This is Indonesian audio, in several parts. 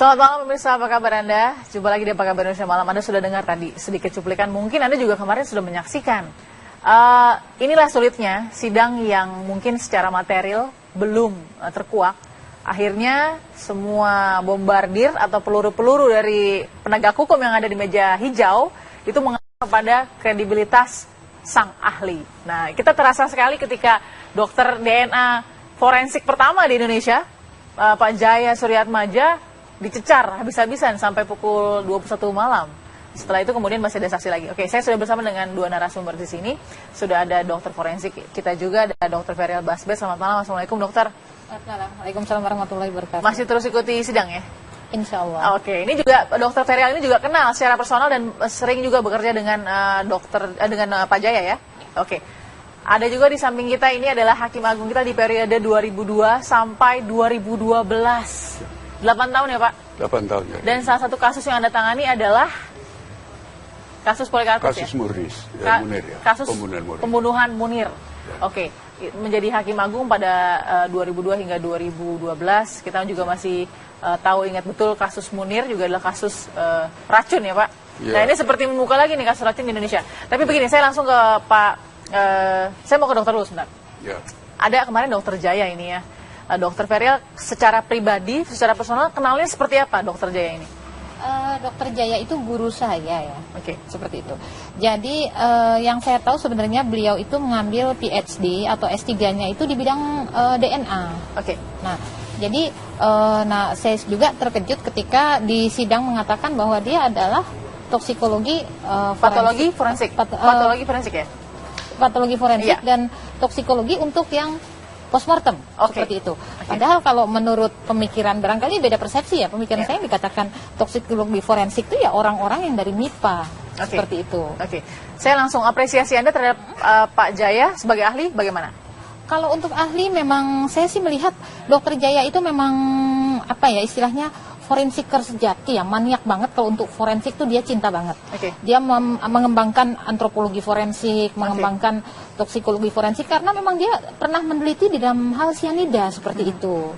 Selamat malam pemirsa, apa kabar Anda? Jumpa lagi di Apa Kabar Indonesia Malam. Anda sudah dengar tadi sedikit cuplikan, mungkin Anda juga kemarin sudah menyaksikan. Inilah sulitnya sidang yang mungkin secara material belum terkuak. Akhirnya semua bombardir atau peluru-peluru dari penegak hukum yang ada di meja hijau itu mengarah kepada kredibilitas sang ahli. Nah, kita terasa sekali ketika dokter DNA forensik pertama di Indonesia, Pak Jaya Suryatmaja, dicecar habis-habisan sampai pukul 21 malam. Setelah itu kemudian masih ada saksi lagi. Oke, saya sudah bersama dengan dua narasumber di sini. Sudah ada dokter forensik kita juga, ada dokter Ferial Basbes. Selamat malam, Assalamualaikum dokter. Waalaikumsalam warahmatullahi wabarakatuh. Masih terus ikuti sidang ya? Insya Allah. Oke, ini juga dokter Ferial ini juga kenal secara personal dan sering juga bekerja dengan dengan Pak Jaya ya? Oke. Ada juga di samping kita ini adalah Hakim Agung kita di periode 2002 sampai 2012. 8 tahun ya Pak? 8 tahun ya. Dan salah satu kasus yang Anda tangani adalah kasus Polikarpus kasus ya? Muris, ya, Munir ya. Kasus pembunuhan Munir. Ya. Oke, menjadi Hakim Agung pada 2002 hingga 2012. Kita juga masih ingat betul kasus Munir juga adalah kasus racun ya Pak? Ya. Nah ini seperti membuka lagi nih kasus racun di Indonesia. Tapi begini, saya langsung ke Pak, saya mau ke dokter dulu sebentar. Ya. Ada kemarin dokter Jaya ini ya. Dokter Ferial secara pribadi, secara personal kenalnya seperti apa dokter Jaya ini? Dokter Jaya itu guru saya ya. Oke. Seperti itu. Jadi yang saya tahu sebenarnya beliau itu mengambil PhD atau S3-nya itu di bidang DNA. Oke. Nah, jadi saya juga terkejut ketika di sidang mengatakan bahwa dia adalah toksikologi patologi forensik. Patologi forensik ya? Patologi forensik Iya. dan toksikologi untuk yang postmortem, seperti itu. Padahal kalau menurut pemikiran, barangkali beda persepsi ya, pemikiran saya dikatakan toksikologi forensik itu ya orang-orang yang dari MIPA, seperti itu. Oke, saya langsung apresiasi Anda terhadap Pak Jaya sebagai ahli, bagaimana? Kalau untuk ahli memang saya sih melihat dokter Jaya itu memang apa ya istilahnya forensiker sejati ya, maniak banget. Kalau untuk forensik tuh dia cinta banget. Dia mengembangkan antropologi forensik, mengembangkan toksikologi forensik karena memang dia pernah meneliti di dalam hal sianida seperti itu.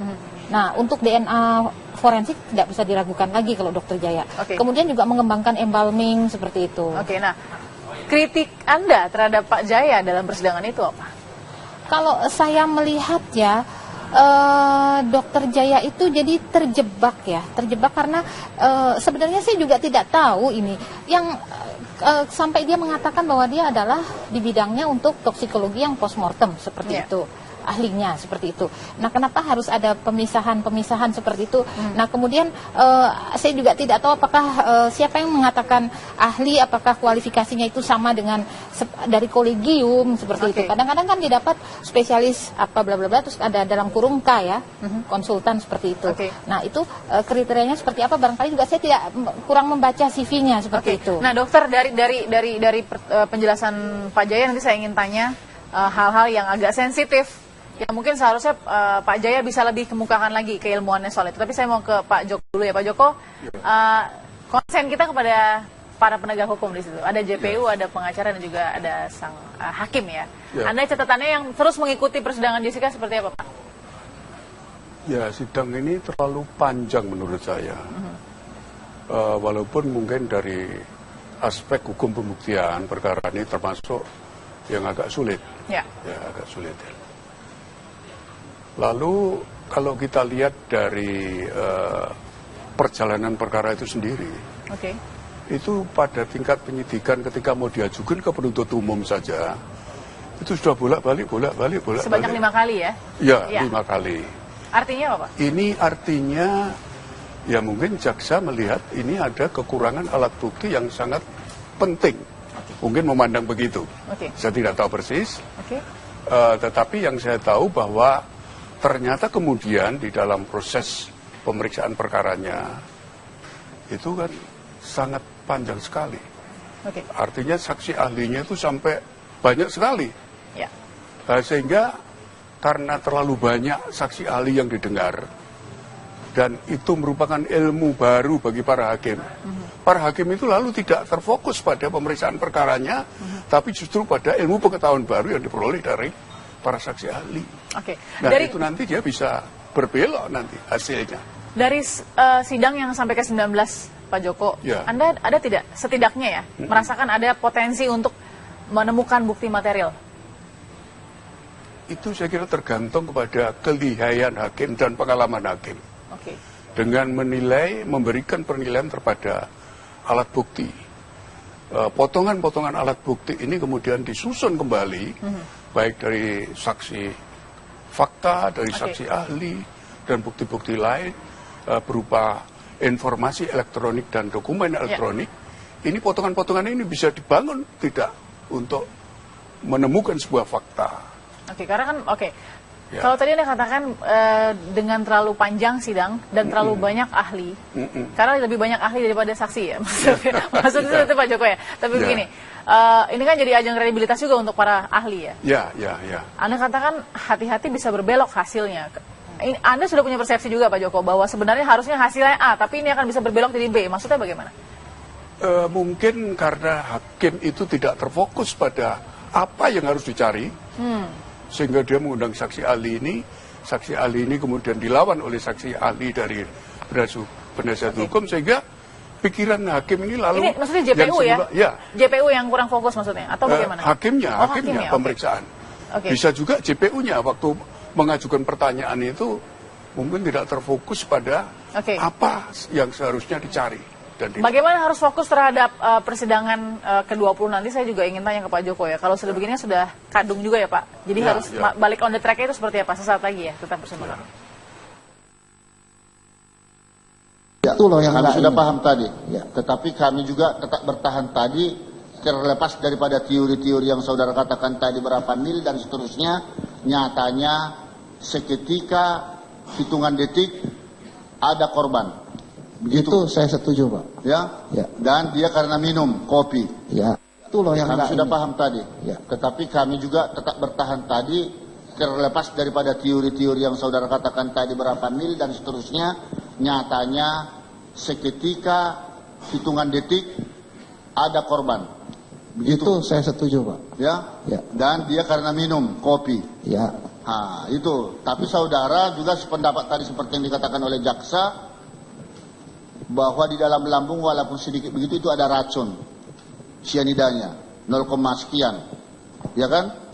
Nah, untuk DNA forensik tidak bisa diragukan lagi kalau dokter Jaya. Kemudian juga mengembangkan embalming seperti itu. Oke, nah kritik Anda terhadap Pak Jaya dalam persidangan itu apa? Kalau saya melihat ya, dokter Jaya itu jadi terjebak karena sebenarnya saya juga tidak tahu ini yang sampai dia mengatakan bahwa dia adalah di bidangnya untuk toksikologi yang postmortem seperti itu. Ahlinya seperti itu. Nah, kenapa harus ada pemisahan seperti itu? Nah, kemudian saya juga tidak tahu apakah siapa yang mengatakan ahli, apakah kualifikasinya itu sama dengan dari kolegium seperti itu. Kadang-kadang kan didapat spesialis apa bla bla bla, terus ada dalam kurung K ya, konsultan seperti itu. Nah, itu kriterianya seperti apa? Barangkali juga saya tidak kurang membaca CV-nya seperti itu. Nah, dokter dari penjelasan Pak Jaya nanti saya ingin tanya hal-hal yang agak sensitif. Ya mungkin seharusnya Pak Jaya bisa lebih kemukakan lagi keilmuannya soal itu. Tapi saya mau ke Pak Joko dulu ya. Pak Joko, konsen kita kepada para penegak hukum di situ. Ada JPU, ada pengacara dan juga ada sang hakim ya. Anda catatannya yang terus mengikuti persidangan Jessica seperti apa Pak? Ya, sidang ini terlalu panjang menurut saya. Walaupun mungkin dari aspek hukum pembuktian perkara ini termasuk yang agak sulit. Ya agak sulit ya. Lalu kalau kita lihat dari perjalanan perkara itu sendiri, itu pada tingkat penyidikan ketika mau diajukan ke penuntut umum saja, itu sudah bolak-balik. Sebanyak 5 kali ya? Ya, 5 kali. Artinya apa Pak? Ini artinya ya mungkin jaksa melihat ini ada kekurangan alat bukti yang sangat penting. Mungkin memandang begitu. Saya tidak tahu persis. Tetapi yang saya tahu bahwa ternyata kemudian di dalam proses pemeriksaan perkaranya itu kan sangat panjang sekali. Artinya saksi ahlinya itu sampai banyak sekali. Sehingga karena terlalu banyak saksi ahli yang didengar dan itu merupakan ilmu baru bagi para hakim. Para hakim itu lalu tidak terfokus pada pemeriksaan perkaranya, tapi justru pada ilmu pengetahuan baru yang diperoleh dari para saksi ahli. Nah, itu nanti dia bisa berbelok nanti hasilnya. Dari sidang yang sampai ke 19, Pak Joko, ya. Anda ada tidak setidaknya ya merasakan ada potensi untuk menemukan bukti material? Itu saya kira tergantung kepada kelihayan hakim dan pengalaman hakim. Oke. Dengan menilai, memberikan penilaian terhadap alat bukti. Potongan-potongan alat bukti ini kemudian disusun kembali, baik dari saksi fakta, dari saksi ahli, dan bukti-bukti lain, berupa informasi elektronik dan dokumen elektronik. Ini potongan-potongan ini bisa dibangun tidak untuk menemukan sebuah fakta. Oke, karena kan kalau tadi Anda katakan dengan terlalu panjang sidang dan terlalu banyak ahli, karena lebih banyak ahli daripada saksi ya, maksudnya itu Pak Joko ya. Tapi begini, ini kan jadi ajang kredibilitas juga untuk para ahli ya. Ya. Anda katakan hati-hati bisa berbelok hasilnya. Anda sudah punya persepsi juga Pak Joko bahwa sebenarnya harusnya hasilnya A, tapi ini akan bisa berbelok jadi B. Maksudnya bagaimana? Mungkin karena hakim itu tidak terfokus pada apa yang harus dicari, sehingga dia mengundang saksi ahli ini kemudian dilawan oleh saksi ahli dari penasihat hukum, sehingga pikiran hakim ini lalu... Ini maksudnya JPU ya? JPU yang kurang fokus maksudnya? Atau bagaimana? Hakimnya pemeriksaan. Bisa juga JPU-nya waktu mengajukan pertanyaan itu mungkin tidak terfokus pada apa yang seharusnya dicari. Bagaimana harus fokus terhadap persidangan ke-20 nanti? Saya juga ingin tanya ke Pak Joko ya. Kalau sudah begini sudah kadung juga ya Pak. Jadi harus balik on the track itu seperti apa? Sesaat lagi ya, tetap bersama kami. Ya, itu loh yang kami sudah paham tadi. Ya. Tetapi kami juga tetap bertahan tadi, terlepas daripada teori-teori yang saudara katakan tadi berapa mil dan seterusnya, nyatanya seketika hitungan detik ada korban. Begitu saya setuju Pak. Ya. Dan dia karena minum kopi. Ya. Itu loh yang kami sudah paham tadi. Ya. Tetapi kami juga tetap bertahan tadi, terlepas daripada teori-teori yang saudara katakan tadi berapa mil dan seterusnya, nyatanya seketika hitungan detik ada korban. Begitu saya setuju Pak. Ya. Dan dia karena minum kopi. Ya. Itu. Tapi saudara juga sependapat tadi seperti yang dikatakan oleh jaksa, bahwa di dalam lambung walaupun sedikit begitu itu ada racun sianidanya 0, sekian, ya kan?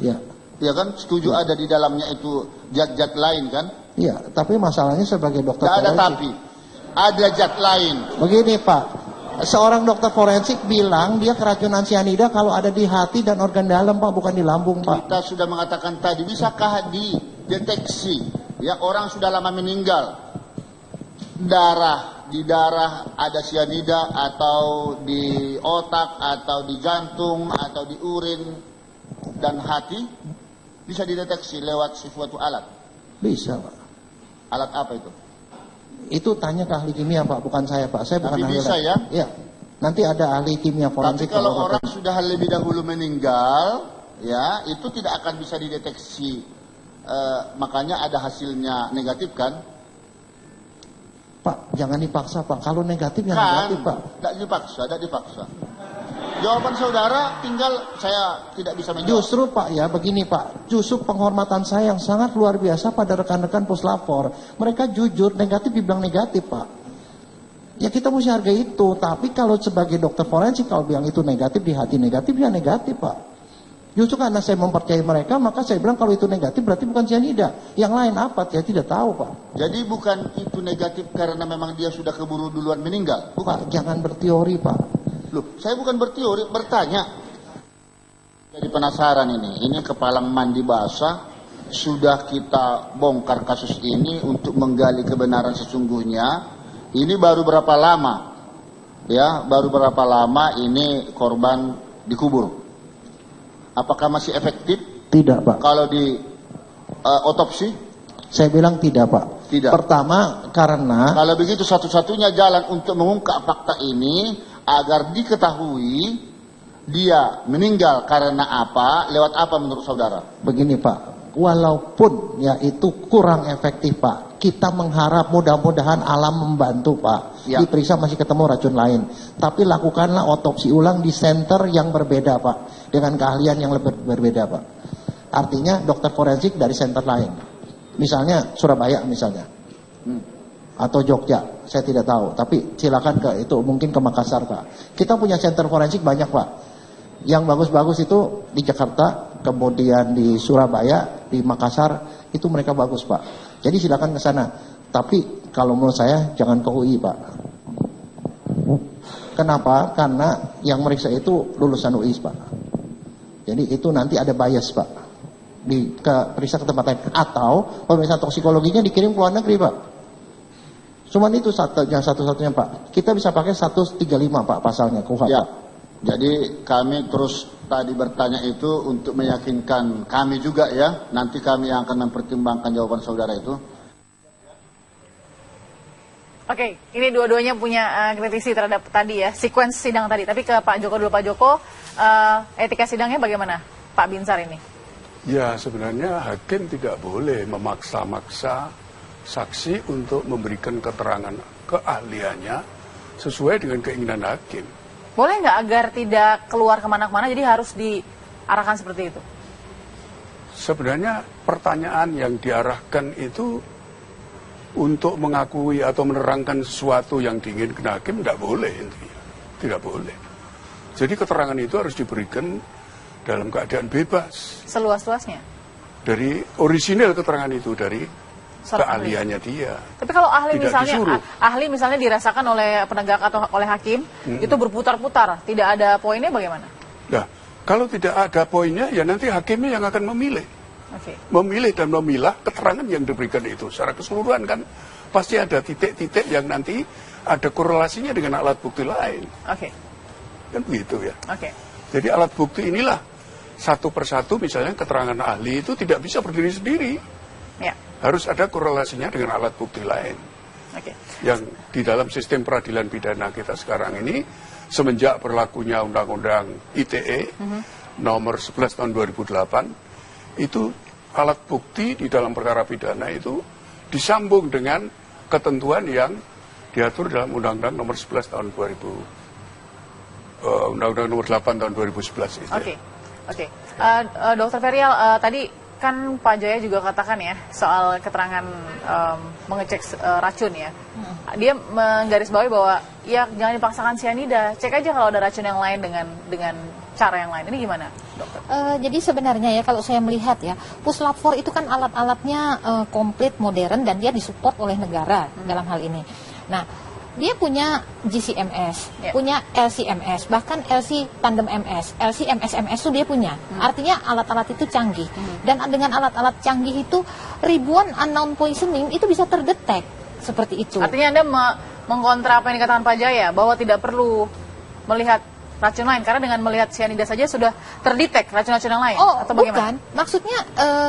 Ya kan, setuju ada di dalamnya itu zat-zat lain kan? Iya, tapi masalahnya sebagai dokter forensik. Ada tapi, ada zat lain. Begini Pak, seorang dokter forensik bilang dia keracunan sianida kalau ada di hati dan organ dalam Pak, bukan di lambung Pak. Kita sudah mengatakan tadi, bisakah dideteksi? Ya, orang sudah lama meninggal, di darah ada sianida atau di otak atau di jantung atau di urin dan hati, bisa dideteksi lewat suatu alat. Bisa Pak. Alat apa itu? Itu tanya ke ahli kimia Pak, bukan saya Pak. Saya bukan ahli. Bisa ya? Iya. Nanti ada ahli kimia forensik. Tapi kalau orang sudah lebih dahulu meninggal, ya itu tidak akan bisa dideteksi. Makanya ada hasilnya negatif kan? Pak, jangan dipaksa Pak. Kalau negatif yang negatif Pak. Tidak dipaksa. Jawaban saudara tinggal saya tidak bisa menjawab. Justru Pak ya, begini Pak. Justru penghormatan saya yang sangat luar biasa pada rekan-rekan puslapor. Mereka jujur, negatif dibilang negatif Pak. Ya kita mesti hargai itu. Tapi kalau sebagai dokter forensik kalau bilang itu negatif di hati negatif, ya negatif Pak. Justru karena saya mempercayai mereka, maka saya bilang kalau itu negatif berarti bukan sianida. Yang lain apa? Saya tidak tahu Pak. Jadi bukan itu negatif karena memang dia sudah keburu duluan meninggal? Bukan. Pak, jangan berteori Pak. Loh, saya bukan berteori, bertanya. Jadi penasaran ini kepalang mandi basah. Sudah kita bongkar kasus ini untuk menggali kebenaran sesungguhnya. Ini baru berapa lama? Ya, baru berapa lama ini korban dikubur? Apakah masih efektif? Tidak Pak. Kalau di otopsi? Saya bilang tidak Pak. Tidak. Pertama karena kalau begitu satu-satunya jalan untuk mengungkap fakta ini agar diketahui dia meninggal karena apa, lewat apa menurut saudara? Begini Pak, walaupun ya itu kurang efektif Pak, kita mengharap mudah-mudahan alam membantu Pak. Ya. Diperiksa masih ketemu racun lain, tapi lakukanlah otopsi ulang di center yang berbeda Pak, dengan keahlian yang lebih berbeda Pak. Artinya dokter forensik dari center lain, misalnya Surabaya misalnya, atau Jogja, saya tidak tahu. Tapi silakan itu mungkin ke Makassar Pak. Kita punya center forensik banyak Pak. Yang bagus-bagus itu di Jakarta, kemudian di Surabaya, di Makassar, itu mereka bagus Pak. Jadi silakan ke sana. Tapi kalau menurut saya jangan ke UI Pak. Kenapa? Karena yang meriksa itu lulusan UI Pak. Jadi itu nanti ada bias Pak. Periksa ke tempat lain. Atau pemeriksaan toksikologinya dikirim ke luar negeri Pak. Cuman itu satu-satunya Pak. Kita bisa pakai 135 Pak pasalnya KUHP. Ya. Jadi kami terus tadi bertanya itu untuk meyakinkan kami juga ya. Nanti kami yang akan mempertimbangkan jawaban saudara itu. Oke, ini dua-duanya punya kritisi terhadap tadi ya, sequence sidang tadi. Tapi ke Pak Joko dulu, Pak Joko, etika sidangnya bagaimana Pak Binsar ini? Ya sebenarnya hakim tidak boleh memaksa-maksa saksi untuk memberikan keterangan keahliannya sesuai dengan keinginan hakim. Boleh nggak agar tidak keluar kemana-mana, jadi harus diarahkan seperti itu? Sebenarnya pertanyaan yang diarahkan itu untuk mengakui atau menerangkan sesuatu yang diinginkan hakim tidak boleh intinya. Tidak boleh. Jadi keterangan itu harus diberikan dalam keadaan bebas. Seluas-luasnya? Dari orisinal keterangan itu, dari keahliannya dia. Tapi kalau ahli tidak misalnya disuruh. ahli misalnya dirasakan oleh penegak atau oleh hakim, itu berputar-putar, tidak ada poinnya bagaimana? Nah, kalau tidak ada poinnya ya nanti hakimnya yang akan memilih. Okay. Memilih dan memilah keterangan yang diberikan itu secara keseluruhan kan pasti ada titik-titik yang nanti ada korelasinya dengan alat bukti lain. Oke. Kan begitu ya. Oke. Jadi alat bukti inilah satu persatu misalnya keterangan ahli itu tidak bisa berdiri sendiri. Ya. Harus ada korelasinya dengan alat bukti lain. Oke. Yang di dalam sistem peradilan pidana kita sekarang ini semenjak berlakunya Undang-Undang ITE nomor 11 tahun 2008 itu alat bukti di dalam perkara pidana itu disambung dengan ketentuan yang diatur dalam Undang-Undang nomor 11 tahun 2000 Undang-Undang nomor 8 tahun 2011 itu. Oke. Dokter Ferial, tadi kan Pak Jaya juga katakan ya soal keterangan mengecek racun ya. Dia menggarisbawahi bahwa ya jangan dipaksakan sianida, cek aja kalau ada racun yang lain dengan cara yang lain. Ini gimana, dokter? Jadi sebenarnya ya kalau saya melihat ya, Puslap 4 itu kan alat-alatnya komplit, modern, dan dia disupport oleh negara dalam hal ini. Nah, dia punya GCMS, punya LCMS, bahkan LC Tandem MS, LC MSMS itu dia punya. Artinya alat-alat itu canggih. Dan dengan alat-alat canggih itu ribuan unknown poisoning itu bisa terdetek seperti itu. Artinya Anda mengkontra apa yang dikatakan Pak Jaya bahwa tidak perlu melihat racun lain karena dengan melihat sianida saja sudah terdetek racun-racun yang lain. Oh, atau bagaimana? Bukan. Maksudnya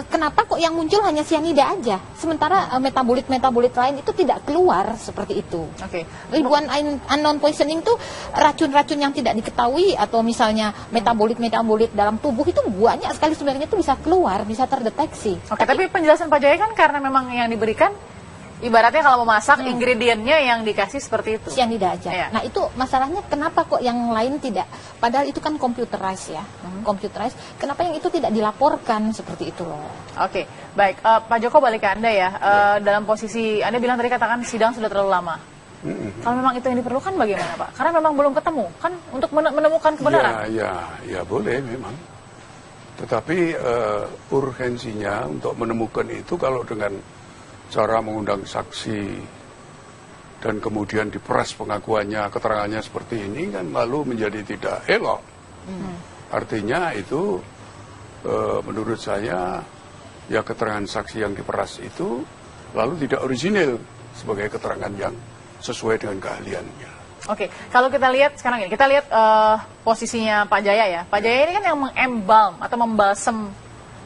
kenapa kok yang muncul hanya sianida aja, sementara metabolit-metabolit lain itu tidak keluar seperti itu. Oke. Ribuan unknown poisoning itu racun-racun yang tidak diketahui atau misalnya metabolit-metabolit dalam tubuh itu banyak sekali sebenarnya itu bisa keluar, bisa terdeteksi. Oke, tapi penjelasan Pak Jaya kan karena memang yang diberikan ibaratnya kalau memasak ingredientnya yang dikasih seperti itu. Sianida aja. Iya. Nah itu masalahnya kenapa kok yang lain tidak? Padahal itu kan computerized ya, computerized. Kenapa yang itu tidak dilaporkan seperti itu loh? Oke, baik. Pak Joko balik ke Anda ya. Dalam posisi Anda bilang tadi katakan sidang sudah terlalu lama. Kalau memang itu yang diperlukan bagaimana Pak? Karena memang belum ketemu kan untuk menemukan kebenaran. Ya boleh memang. Tetapi urgensinya untuk menemukan itu kalau dengan cara mengundang saksi dan kemudian diperas pengakuannya, keterangannya seperti ini kan lalu menjadi tidak elok. Artinya itu menurut saya ya keterangan saksi yang diperas itu lalu tidak orisinil sebagai keterangan yang sesuai dengan keahliannya. Oke, kalau kita lihat sekarang ini, kita lihat posisinya Pak Jaya ya. Pak Jaya ini kan yang mengembalm atau membalsem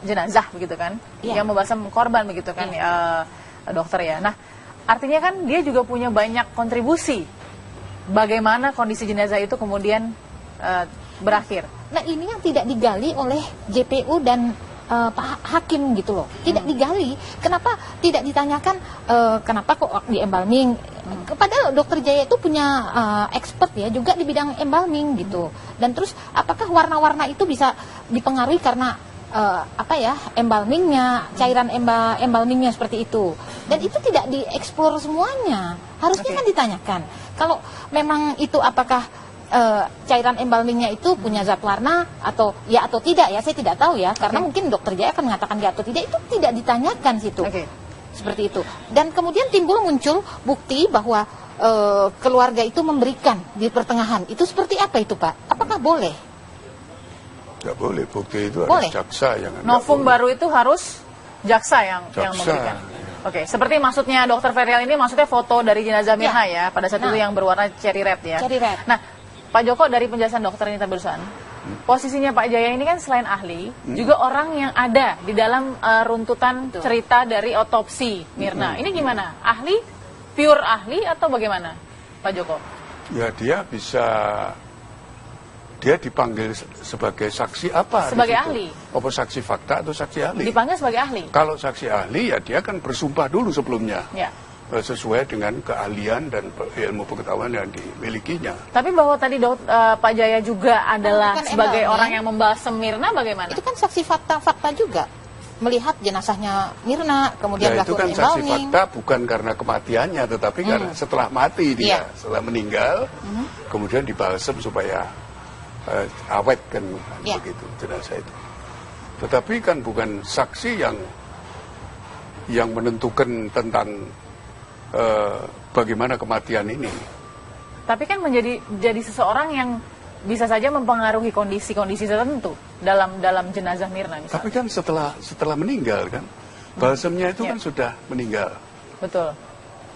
jenazah begitu kan, yang membalsem korban begitu kan, dokter ya. Nah, artinya kan dia juga punya banyak kontribusi. Bagaimana kondisi jenazah itu kemudian berakhir? Nah, ini yang tidak digali oleh JPU dan Pak Hakim gitu loh. Tidak digali. Kenapa tidak ditanyakan kenapa kok di embalming? Padahal dokter Jaya itu punya expert ya juga di bidang embalming gitu. Dan terus apakah warna-warna itu bisa dipengaruhi karena embalmingnya, cairan embalmingnya seperti itu. Dan itu tidak dieksplor semuanya. Harusnya kan ditanyakan. Kalau memang itu apakah cairan embalmingnya itu punya zat warna atau tidak ya, saya tidak tahu ya. Karena mungkin dokter Jaya akan mengatakan ya atau tidak, itu tidak ditanyakan situ. Seperti itu. Dan kemudian muncul bukti bahwa keluarga itu memberikan di pertengahan. Itu seperti apa itu, Pak? Apakah boleh? Tidak boleh, bukti itu boleh. harus jaksa yang novum baru itu harus jaksa yang memberikan. Oke, seperti maksudnya Dokter Ferial ini maksudnya foto dari jenazah Mirna ya, pada saat itu yang berwarna cherry red ya. Cherry red. Nah, Pak Joko dari penjelasan dokter ini barusan, posisinya Pak Jaya ini kan selain ahli, juga orang yang ada di dalam runtutan cerita dari otopsi Mirna. Ini gimana? Ahli? Pure ahli atau bagaimana, Pak Joko? Ya dia dipanggil sebagai saksi apa? Sebagai ahli? Apa saksi fakta atau saksi ahli? Dipanggil sebagai ahli? Kalau saksi ahli ya dia kan bersumpah dulu sebelumnya. Ya. Sesuai dengan keahlian dan ilmu pengetahuan yang dimilikinya. Tapi bahwa tadi Pak Jaya juga adalah sebagai orang yang membalsem Mirna bagaimana? Itu kan saksi fakta juga. Melihat jenazahnya Mirna, kemudian ya, itu kan saksi fakta bukan karena kematiannya, tetapi karena setelah mati dia, setelah meninggal, kemudian dibalsem supaya awet kan begitu jenazah itu. Tetapi kan bukan saksi yang menentukan tentang bagaimana kematian ini. Tapi kan jadi seseorang yang bisa saja mempengaruhi kondisi-kondisi tertentu dalam jenazah Mirna misalnya. Tapi kan setelah meninggal kan, balsemnya itu kan sudah meninggal. Betul.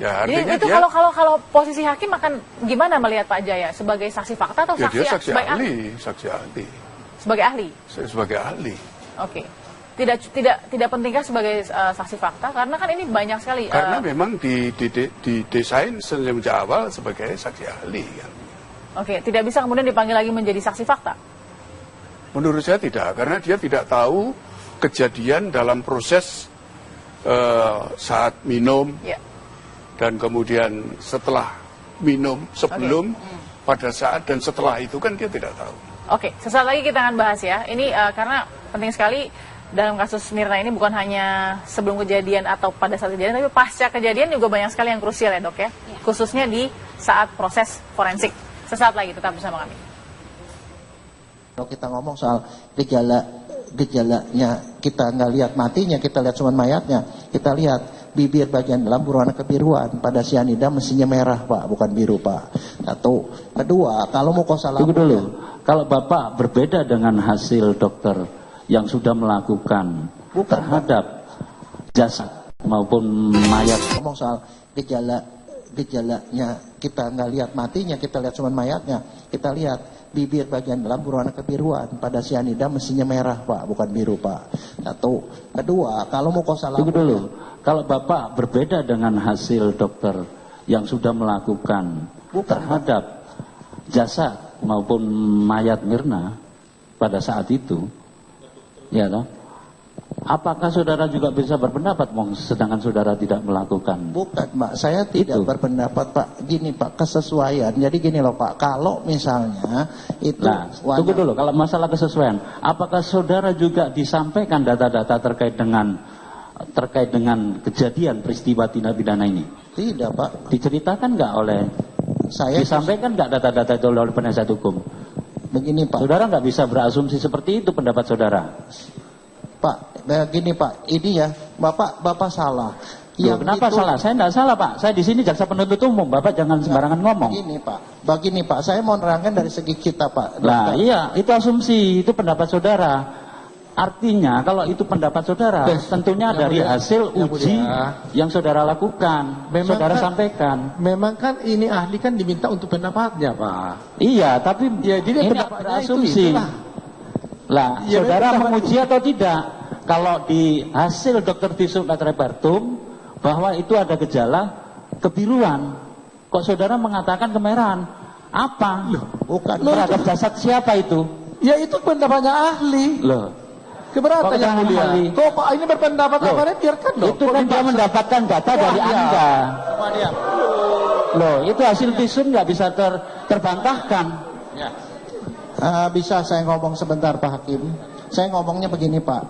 Ya, artinya itu kalau posisi hakim akan gimana melihat Pak Jaya sebagai saksi fakta atau saksi ahli? Saksi ahli. Sebagai ahli. Sebagai ahli. Oke. Tidak pentingkah sebagai saksi fakta karena kan ini banyak sekali. Karena memang didesain sejak awal sebagai saksi ahli kan. Oke, tidak bisa kemudian dipanggil lagi menjadi saksi fakta. Menurut saya tidak, karena dia tidak tahu kejadian dalam proses saat minum. Dan kemudian setelah minum, sebelum, pada saat dan setelah itu kan dia tidak tahu. Oke, sesaat lagi kita akan bahas ya. Ini karena penting sekali dalam kasus Mirna ini bukan hanya sebelum kejadian atau pada saat kejadian, tapi pasca kejadian juga banyak sekali yang krusial ya dok ya. Khususnya di saat proses forensik. Sesaat lagi tetap bersama kami. Kalau kita ngomong soal gejalanya, kita nggak lihat matinya, kita lihat cuma mayatnya. Kita lihat bibir bagian dalam berwarna kebiruan, pada sianida mestinya merah Pak, bukan biru Pak. Satu. Kedua, kalau mau salah. Tunggu dulu, kalau Bapak berbeda dengan hasil dokter yang sudah melakukan terhadap jasad maupun mayat. Ngomong soal gejalanya, kita nggak lihat matinya, kita lihat cuma mayatnya. Kita lihat bibir bagian dalam berwarna kebiruan, pada sianida mestinya merah Pak, bukan biru Pak. Satu. Kedua, kalau mau salah. Tunggu dulu, kalau Bapak berbeda dengan hasil dokter yang sudah melakukan terhadap jasad maupun mayat Mirna pada saat itu, ya toh? Apakah saudara juga bisa berpendapat, sedangkan saudara tidak melakukan? Bukan, Pak. Saya tidak berpendapat, Pak. Gini, Pak, kesesuaian. Jadi gini loh, Pak. Kalau misalnya itu... Nah, tunggu dulu. Kalau masalah kesesuaian, apakah saudara juga disampaikan data-data terkait dengan kejadian peristiwa tindak pidana ini? Tidak, Pak. Diceritakan nggak oleh... disampaikan nggak data-data itu oleh penasihat hukum? Begini, Pak. Saudara nggak bisa berasumsi seperti itu pendapat saudara. Pak, begini Pak, ini ya, Bapak salah. Kenapa salah? Saya tidak salah Pak. Saya di sini jaksa penuntut umum. Bapak jangan sembarangan ngomong. Begini Pak, saya mau nerangkan dari segi kita Pak. Nah iya, itu asumsi, itu pendapat saudara. Artinya kalau itu pendapat saudara, tentunya dari hasil uji yang saudara lakukan, saudara sampaikan. Memang kan ini ahli kan diminta untuk pendapatnya Pak. Iya, tapi ya, jadi ini berasumsi. Lah, ya, saudara menguji atau tidak? Kalau di hasil dokter visum et repertum bahwa itu ada gejala kebiruan, kok saudara mengatakan kemerahan? Apa? Bukan. Terhadap jasad siapa itu? Ya itu pendapatnya ahli. Loh. Keberatan yang mulia. Kok Pak ini berpendapat kemarin biarkan dong. Itu kan dia mendapatkan data dari Anda. Loh, itu hasil visum nggak bisa terbantahkan. Ya. Bisa saya ngomong sebentar Pak Hakim? Saya ngomongnya begini Pak,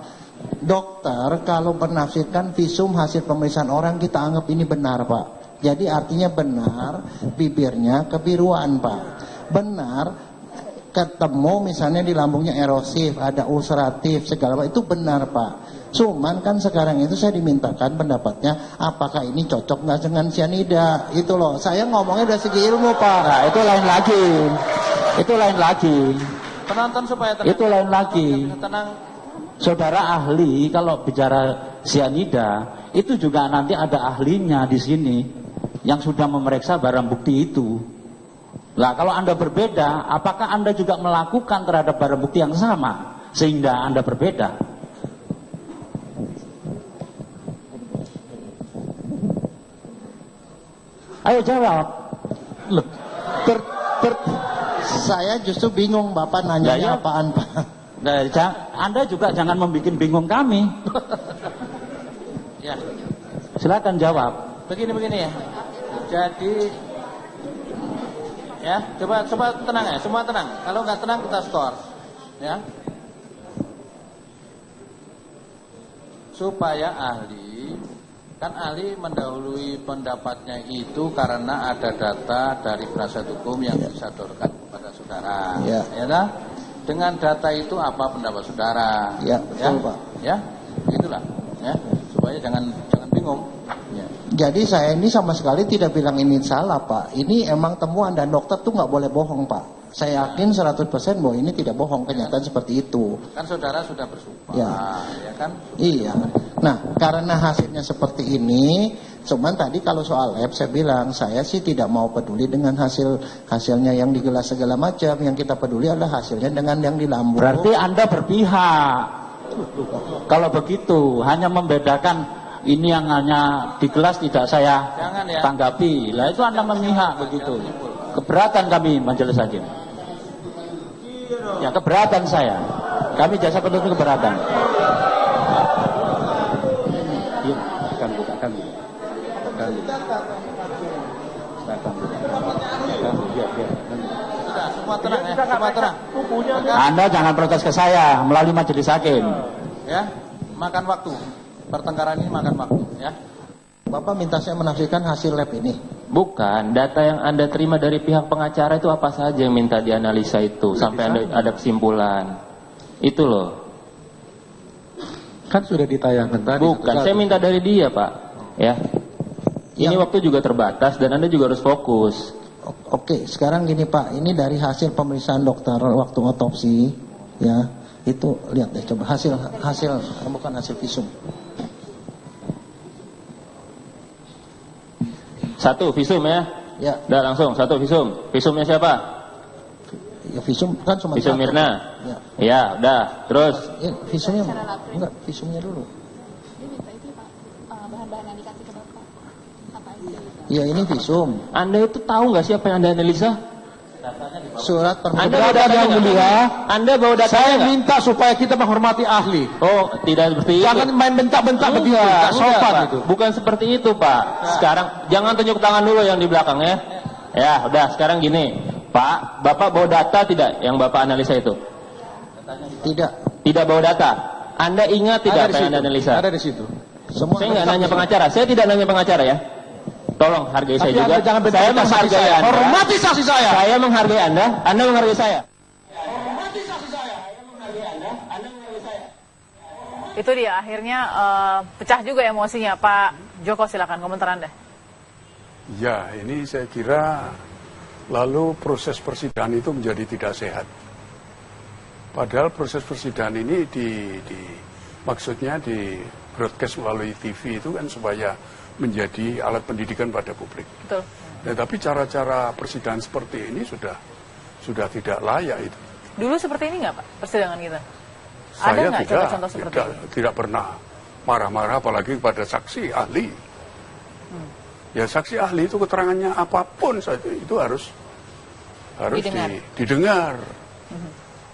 dokter kalau menafsirkan visum hasil pemeriksaan orang kita anggap ini benar Pak. Jadi artinya benar bibirnya kebiruan Pak. Benar ketemu misalnya di lambungnya erosif, ada ulceratif segala macam, itu benar Pak. Cuman kan sekarang itu saya dimintakan pendapatnya apakah ini cocok nggak dengan cyanida, itu loh. Saya ngomongnya dari segi ilmu Pak. Nah, itu lain lagi. Itu lain lagi. Penonton supaya tenang. Itu lain lagi. Tenang. Saudara ahli kalau bicara cyanida itu juga nanti ada ahlinya di sini yang sudah memeriksa barang bukti itu. Nah, kalau Anda berbeda, apakah Anda juga melakukan terhadap barang bukti yang sama sehingga Anda berbeda? Ayo jawab. Loh, saya justru bingung Bapak nanyanya apaan Pak. Nah, Anda juga jangan membuat bingung kami. Ya. Silakan jawab. Begini ya. Jadi ya, coba tenang ya, semua tenang. Kalau nggak tenang kita skor, ya. Supaya ahli, kan ahli mendahului pendapatnya itu karena ada data dari penasihat hukum yang disodorkan kepada saudara, ya kan? Dengan data itu apa pendapat saudara? Ya, betul Pak. Ya, itulah, ya. Supaya jangan bingung. Ya. Jadi saya ini sama sekali tidak bilang ini salah Pak. Ini emang temuan dan dokter tuh nggak boleh bohong Pak. Saya yakin 100% bahwa ini tidak bohong, kenyataan seperti itu. Kan saudara sudah bersumpah, ya kan? Iya. Nah, karena hasilnya seperti ini, cuman tadi kalau soal lab saya bilang saya sih tidak mau peduli dengan hasilnya yang di gelas segala macam. Yang kita peduli adalah hasilnya dengan yang di lambung. Berarti Anda berpihak. Kalau begitu, hanya membedakan ini yang hanya di gelas tidak saya tanggapi. Lah itu Anda memihak begitu. Keberatan kami majelis hakim. Ya keberatan saya. Kami jasa penuntut keberatan. Iya, bukan. Semua tenang ya, semua tenang. Anda jangan protes ke saya melalui majelis hakim. Ya, makan waktu. Pertengkaran ini makan waktu, ya. Bapak minta saya menafsirkan hasil lab ini. Bukan, data yang Anda terima dari pihak pengacara itu apa saja yang minta dianalisa itu sampai Anda ada kesimpulan. Itu loh. Kan sudah ditayangkan tadi. Bukan, saya minta dari dia, Pak. Ya. Ini waktu juga terbatas dan Anda juga harus fokus. Oke, sekarang gini Pak, ini dari hasil pemeriksaan dokter waktu otopsi, ya. Itu lihat deh coba hasil bukan hasil visum. Satu visum ya? Ya. Udah langsung satu visum. Visumnya siapa? Ya visum kan cuma visum satu. Mirna. Ya. Ya, udah. Terus? Ya, visumnya enggak, visumnya dulu. Dia minta itu Pak, bahan-bahan yang dikasih ke Bapak. Apa itu? Ya ini visum. Anda itu tahu nggak siapa yang Anda analisa? Surat permohonan yang mulia. Anda bawa data. Saya minta supaya kita menghormati ahli. Oh, tidak seperti itu. Jangan main bentak-bentak begitu. Tak sopan itu. Bukan seperti itu, Pak. Sekarang jangan tunjuk tangan dulu yang di belakang ya. Ya, udah sekarang gini. Pak, Bapak bawa data tidak yang Bapak analisa itu? Tidak. Tidak bawa data. Anda ingat tidak apa yang Anda analisa? Ada di situ. Saya nggak nanya pengacara. Saya tidak nanya pengacara ya. Tolong hargai saya juga. Jangan saya menghargai Anda. Hormati saksi saya. Saya menghargai Anda menghargai saya. Hormati saksi saya. Saya menghargai Anda menghargai saya. Itu dia akhirnya pecah juga emosinya. Pak Joko, silakan komentar Anda. Ya, ini saya kira lalu proses persidangan itu menjadi tidak sehat. Padahal proses persidangan ini maksudnya di broadcast melalui TV itu kan supaya menjadi alat pendidikan pada publik. Betul. Nah, tapi cara-cara persidangan seperti ini sudah tidak layak itu. Dulu seperti ini nggak Pak persidangan kita? Saya ada nggak contoh-contoh seperti ini? Tidak pernah marah-marah apalagi kepada saksi ahli. Ya saksi ahli itu keterangannya apapun saja itu harus didengar.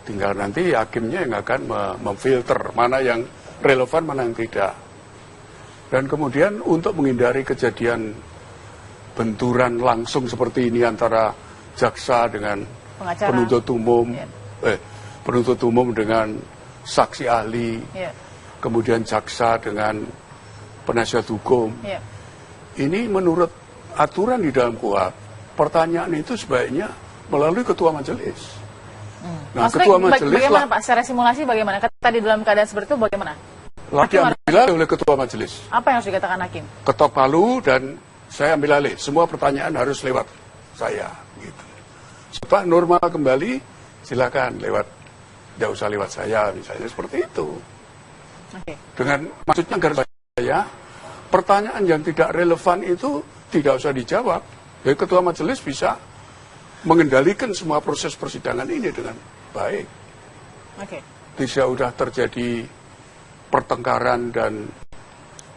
Tinggal nanti hakimnya yang akan memfilter mana yang relevan mana yang tidak. Dan kemudian untuk menghindari kejadian benturan langsung seperti ini antara jaksa dengan pengacara, penuntut umum, penuntut umum dengan saksi ahli, kemudian jaksa dengan penasihat hukum. Ini menurut aturan di dalam KUHP, pertanyaan itu sebaiknya melalui ketua majelis. Nah, ketua majelis bagaimana Pak? Secara simulasi bagaimana? Tadi dalam keadaan seperti itu bagaimana? Diambil alih oleh ketua majelis. Apa yang harus dikatakan hakim? Ketok palu dan saya ambil alih. Semua pertanyaan harus lewat saya. Gitu. Supaya normal kembali, silakan lewat. Tidak usah lewat saya, misalnya seperti itu. Dengan maksudnya agar saya, pertanyaan yang tidak relevan itu tidak usah dijawab. Jadi ketua majelis bisa mengendalikan semua proses persidangan ini dengan baik. Tidak sudah terjadi pertengkaran dan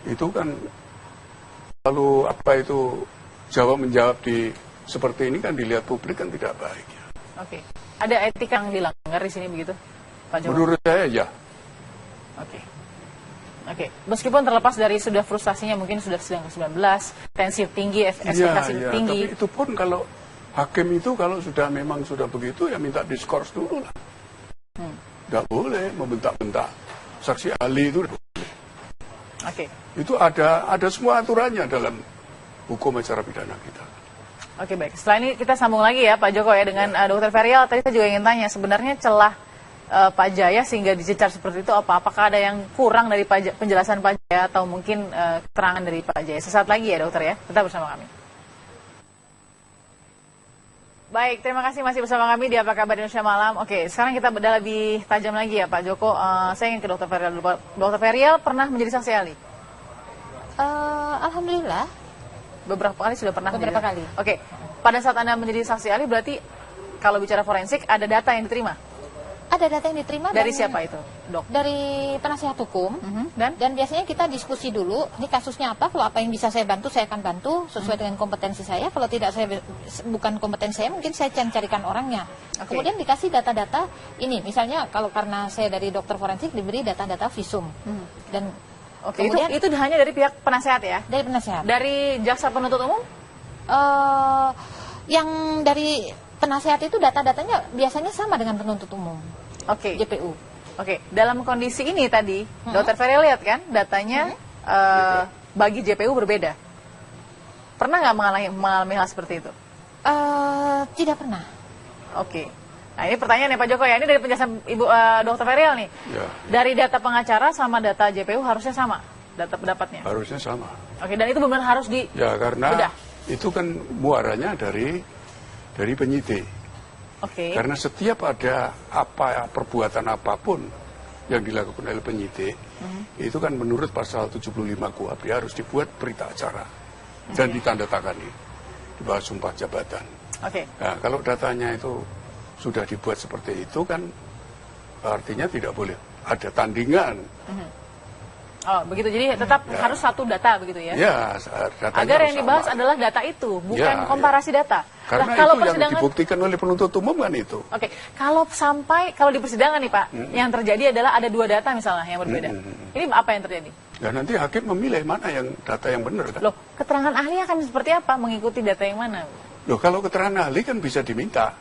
itu kan lalu apa itu jawab-menjawab di seperti ini kan dilihat publik kan tidak baik. Ada etika yang dilanggar di sini begitu, Pak Joko? Menurut saya ya. Meskipun terlepas dari sudah frustasinya mungkin sudah sedang ke-19, tensi tinggi, ekspektasi tinggi. Tapi itu pun kalau hakim itu kalau sudah memang sudah begitu ya minta diskors dulu lah. Tidak boleh membentak-bentak saksi ahli itu. Itu ada semua aturannya dalam hukum acara pidana kita. Baik. Setelah ini kita sambung lagi ya Pak Joko ya dengan Dr. Ferial. Tadi saya juga ingin tanya sebenarnya celah Pak Jaya sehingga dicecar seperti itu apa? Apakah ada yang kurang dari penjelasan Pak Jaya atau mungkin keterangan dari Pak Jaya? Sesaat lagi ya dokter ya, tetap bersama kami. Baik, terima kasih masih bersama kami di Apa Kabar Indonesia Malam. Sekarang kita bedah lebih tajam lagi ya Pak Joko. Saya ingin ke Dr. Ferial dulu. Dr. Ferial pernah menjadi saksi ahli? Alhamdulillah. Beberapa kali sudah pernah? Beberapa kali. Pada saat Anda menjadi saksi ahli berarti kalau bicara forensik ada data yang diterima? Ada data yang diterima dari siapa itu, Dok? Dari penasihat hukum. Dan biasanya kita diskusi dulu, ini kasusnya apa, kalau apa yang bisa saya bantu, saya akan bantu sesuai dengan kompetensi saya. Kalau tidak bukan kompetensi saya, mungkin saya carikan orangnya. Kemudian dikasih data-data ini, misalnya kalau karena saya dari dokter forensik diberi data-data visum. Dan kemudian itu hanya dari pihak penasehat ya? Dari penasehat. Dari jaksa penuntut umum? Yang dari penasehat itu data-datanya biasanya sama dengan penuntut umum. JPU. Dalam kondisi ini tadi, Dr. Ferial lihat kan datanya bagi JPU berbeda. Pernah nggak mengalami hal seperti itu? Tidak pernah. Nah ini pertanyaan ya Pak Joko ya, ini dari penjelasan Ibu Dr. Ferial nih. Dari data pengacara sama data JPU harusnya sama, data pendapatnya? Harusnya sama. Dan itu benar harus di... Ya karena itu kan muaranya dari penyidik. Karena setiap ada perbuatan apapun yang dilakukan oleh penyidik, itu kan menurut pasal 75 KUHP harus dibuat berita acara dan ditandatangani di bawah sumpah jabatan. Nah, kalau datanya itu sudah dibuat seperti itu kan artinya tidak boleh ada tandingan. Begitu, jadi tetap harus satu data begitu ya? Agar yang dibahas adalah data itu, bukan komparasi data. Karena kalau itu yang dibuktikan oleh penuntut umum kan itu. Kalau di persidangan nih Pak, yang terjadi adalah ada dua data misalnya yang berbeda. Ini apa yang terjadi? Ya nanti hakim memilih mana yang data yang benar kan. Keterangan ahli akan seperti apa mengikuti data yang mana? Kalau keterangan ahli kan bisa diminta.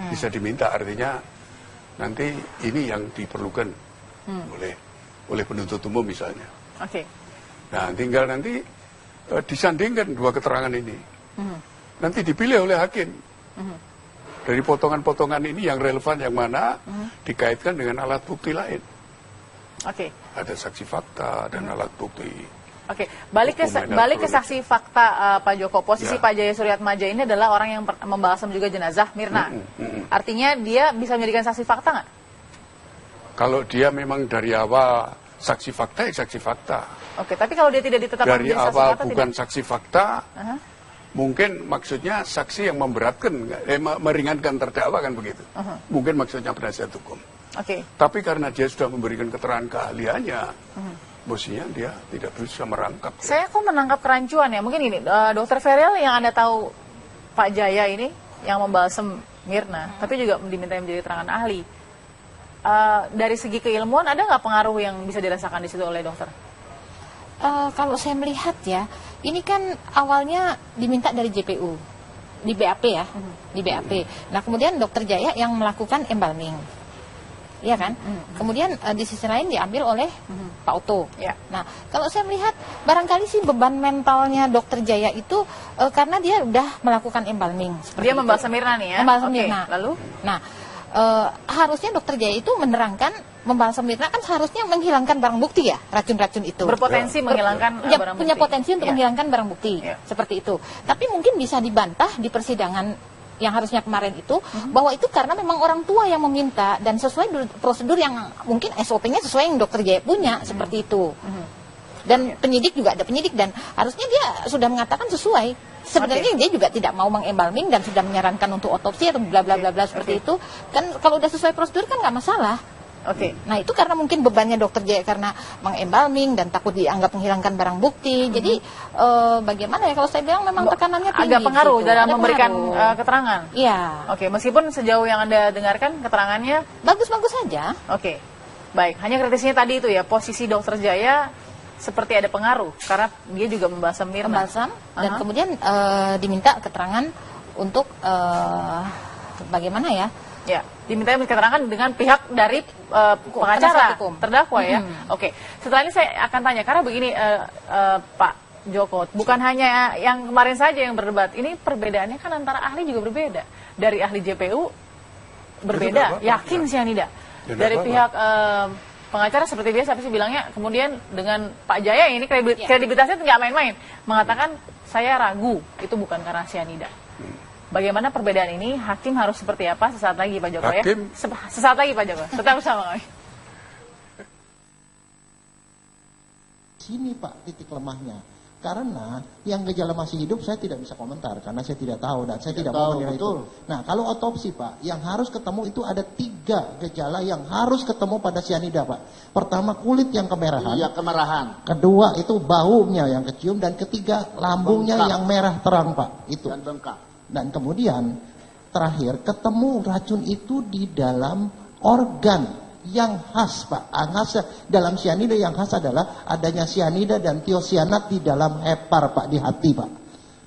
Bisa diminta, artinya nanti ini yang diperlukan oleh penuntut umum misalnya. Nah, tinggal nanti disandingkan dua keterangan ini. Nanti dipilih oleh hakim. Dari potongan-potongan ini yang relevan yang mana dikaitkan dengan alat bukti lain. Ada saksi fakta dan alat bukti. Balik ke saksi fakta Pak Joko. Posisi Pak Jaya Suryatmaja ini adalah orang yang membalsam juga jenazah Mirna. Artinya dia bisa menjadikan saksi fakta nggak? Kalau dia memang dari awal saksi fakta, ya saksi fakta. Tapi kalau dia tidak ditetapkan dari awal bukan saksi fakta, mungkin maksudnya saksi yang memberatkan, meringankan terdakwa kan begitu. Mungkin maksudnya penasihat hukum. Tapi karena dia sudah memberikan keterangan keahliannya, mestinya dia tidak bisa merangkap. Saya kok menangkap kerancuan ya. Mungkin ini, Dr. Ferial yang Anda tahu Pak Jaya ini yang membalsam Mirna, tapi juga diminta menjadi keterangan ahli. Dari segi keilmuan ada nggak pengaruh yang bisa dirasakan di situ oleh dokter? Kalau saya melihat ya, ini kan awalnya diminta dari JPU, di BAP ya, di BAP. Nah kemudian dokter Jaya yang melakukan embalming. Iya kan? Kemudian di sisi lain diambil oleh Pak Oto. Ya. Nah, kalau saya melihat barangkali sih beban mentalnya Dokter Jaya itu karena dia udah melakukan embalming. Dia membalsam Mirna nih ya. Membalsam Mirna. Lalu? Nah, harusnya Dokter Jaya itu menerangkan membalsam Mirna kan seharusnya menghilangkan barang bukti ya, racun-racun itu. Berpotensi menghilangkan barang bukti. Punya potensi untuk menghilangkan barang bukti, seperti itu. Tapi mungkin bisa dibantah di persidangan yang harusnya kemarin itu, bahwa itu karena memang orang tua yang meminta dan sesuai prosedur yang mungkin SOP-nya sesuai yang Dokter Jaya punya, seperti itu. Dan penyidik juga ada penyidik dan harusnya dia sudah mengatakan sesuai. Sebenarnya dia juga tidak mau mengembalming dan sudah menyarankan untuk otopsi atau bla bla bla bla seperti itu. Kan kalau udah sesuai prosedur kan nggak masalah. Nah itu karena mungkin bebannya Dokter Jaya karena mengembalming dan takut dianggap menghilangkan barang bukti. Jadi bagaimana ya kalau saya bilang memang tekanannya tinggi. Agak pengaruh dalam memberikan keterangan. Iya. Meskipun sejauh yang Anda dengarkan keterangannya bagus-bagus saja. Baik. Hanya kritisnya tadi itu ya, posisi Dokter Jaya seperti ada pengaruh karena dia juga membalsam Mirna. Dan kemudian diminta keterangan untuk bagaimana ya? Ya, diminta keterangan dengan pihak dari pengacara terdakwa ya. Setelah ini saya akan tanya karena begini Pak Joko, bukan hanya yang kemarin saja yang berdebat. Ini perbedaannya kan antara ahli juga berbeda. Dari ahli JPU berbeda, yakin cyanida. Dari pihak pengacara seperti biasa sih bilangnya, kemudian dengan Pak Jaya ini kredibilitasnya nggak main-main, mengatakan saya ragu itu bukan karena cyanida. Bagaimana perbedaan ini? Hakim harus seperti apa? Sesaat lagi Pak Joko ya. Sesaat lagi Pak Joko. Tetap bersama kami. Sini Pak titik lemahnya. Karena yang gejala masih hidup saya tidak bisa komentar karena saya tidak tahu dan saya tidak mau menilai itu. Nah kalau otopsi Pak, yang harus ketemu itu ada 3 gejala yang harus ketemu pada cyanida Pak. Pertama kulit yang kemerahan. Iya kemerahan. Kedua itu baunya yang kecium dan ketiga lambungnya yang merah terang Pak. Itu. Dan bengkak. Dan kemudian terakhir ketemu racun itu di dalam organ yang khas Pak. Dalam cyanida yang khas adalah adanya cyanida dan tiosianat di dalam hepar Pak, di hati Pak.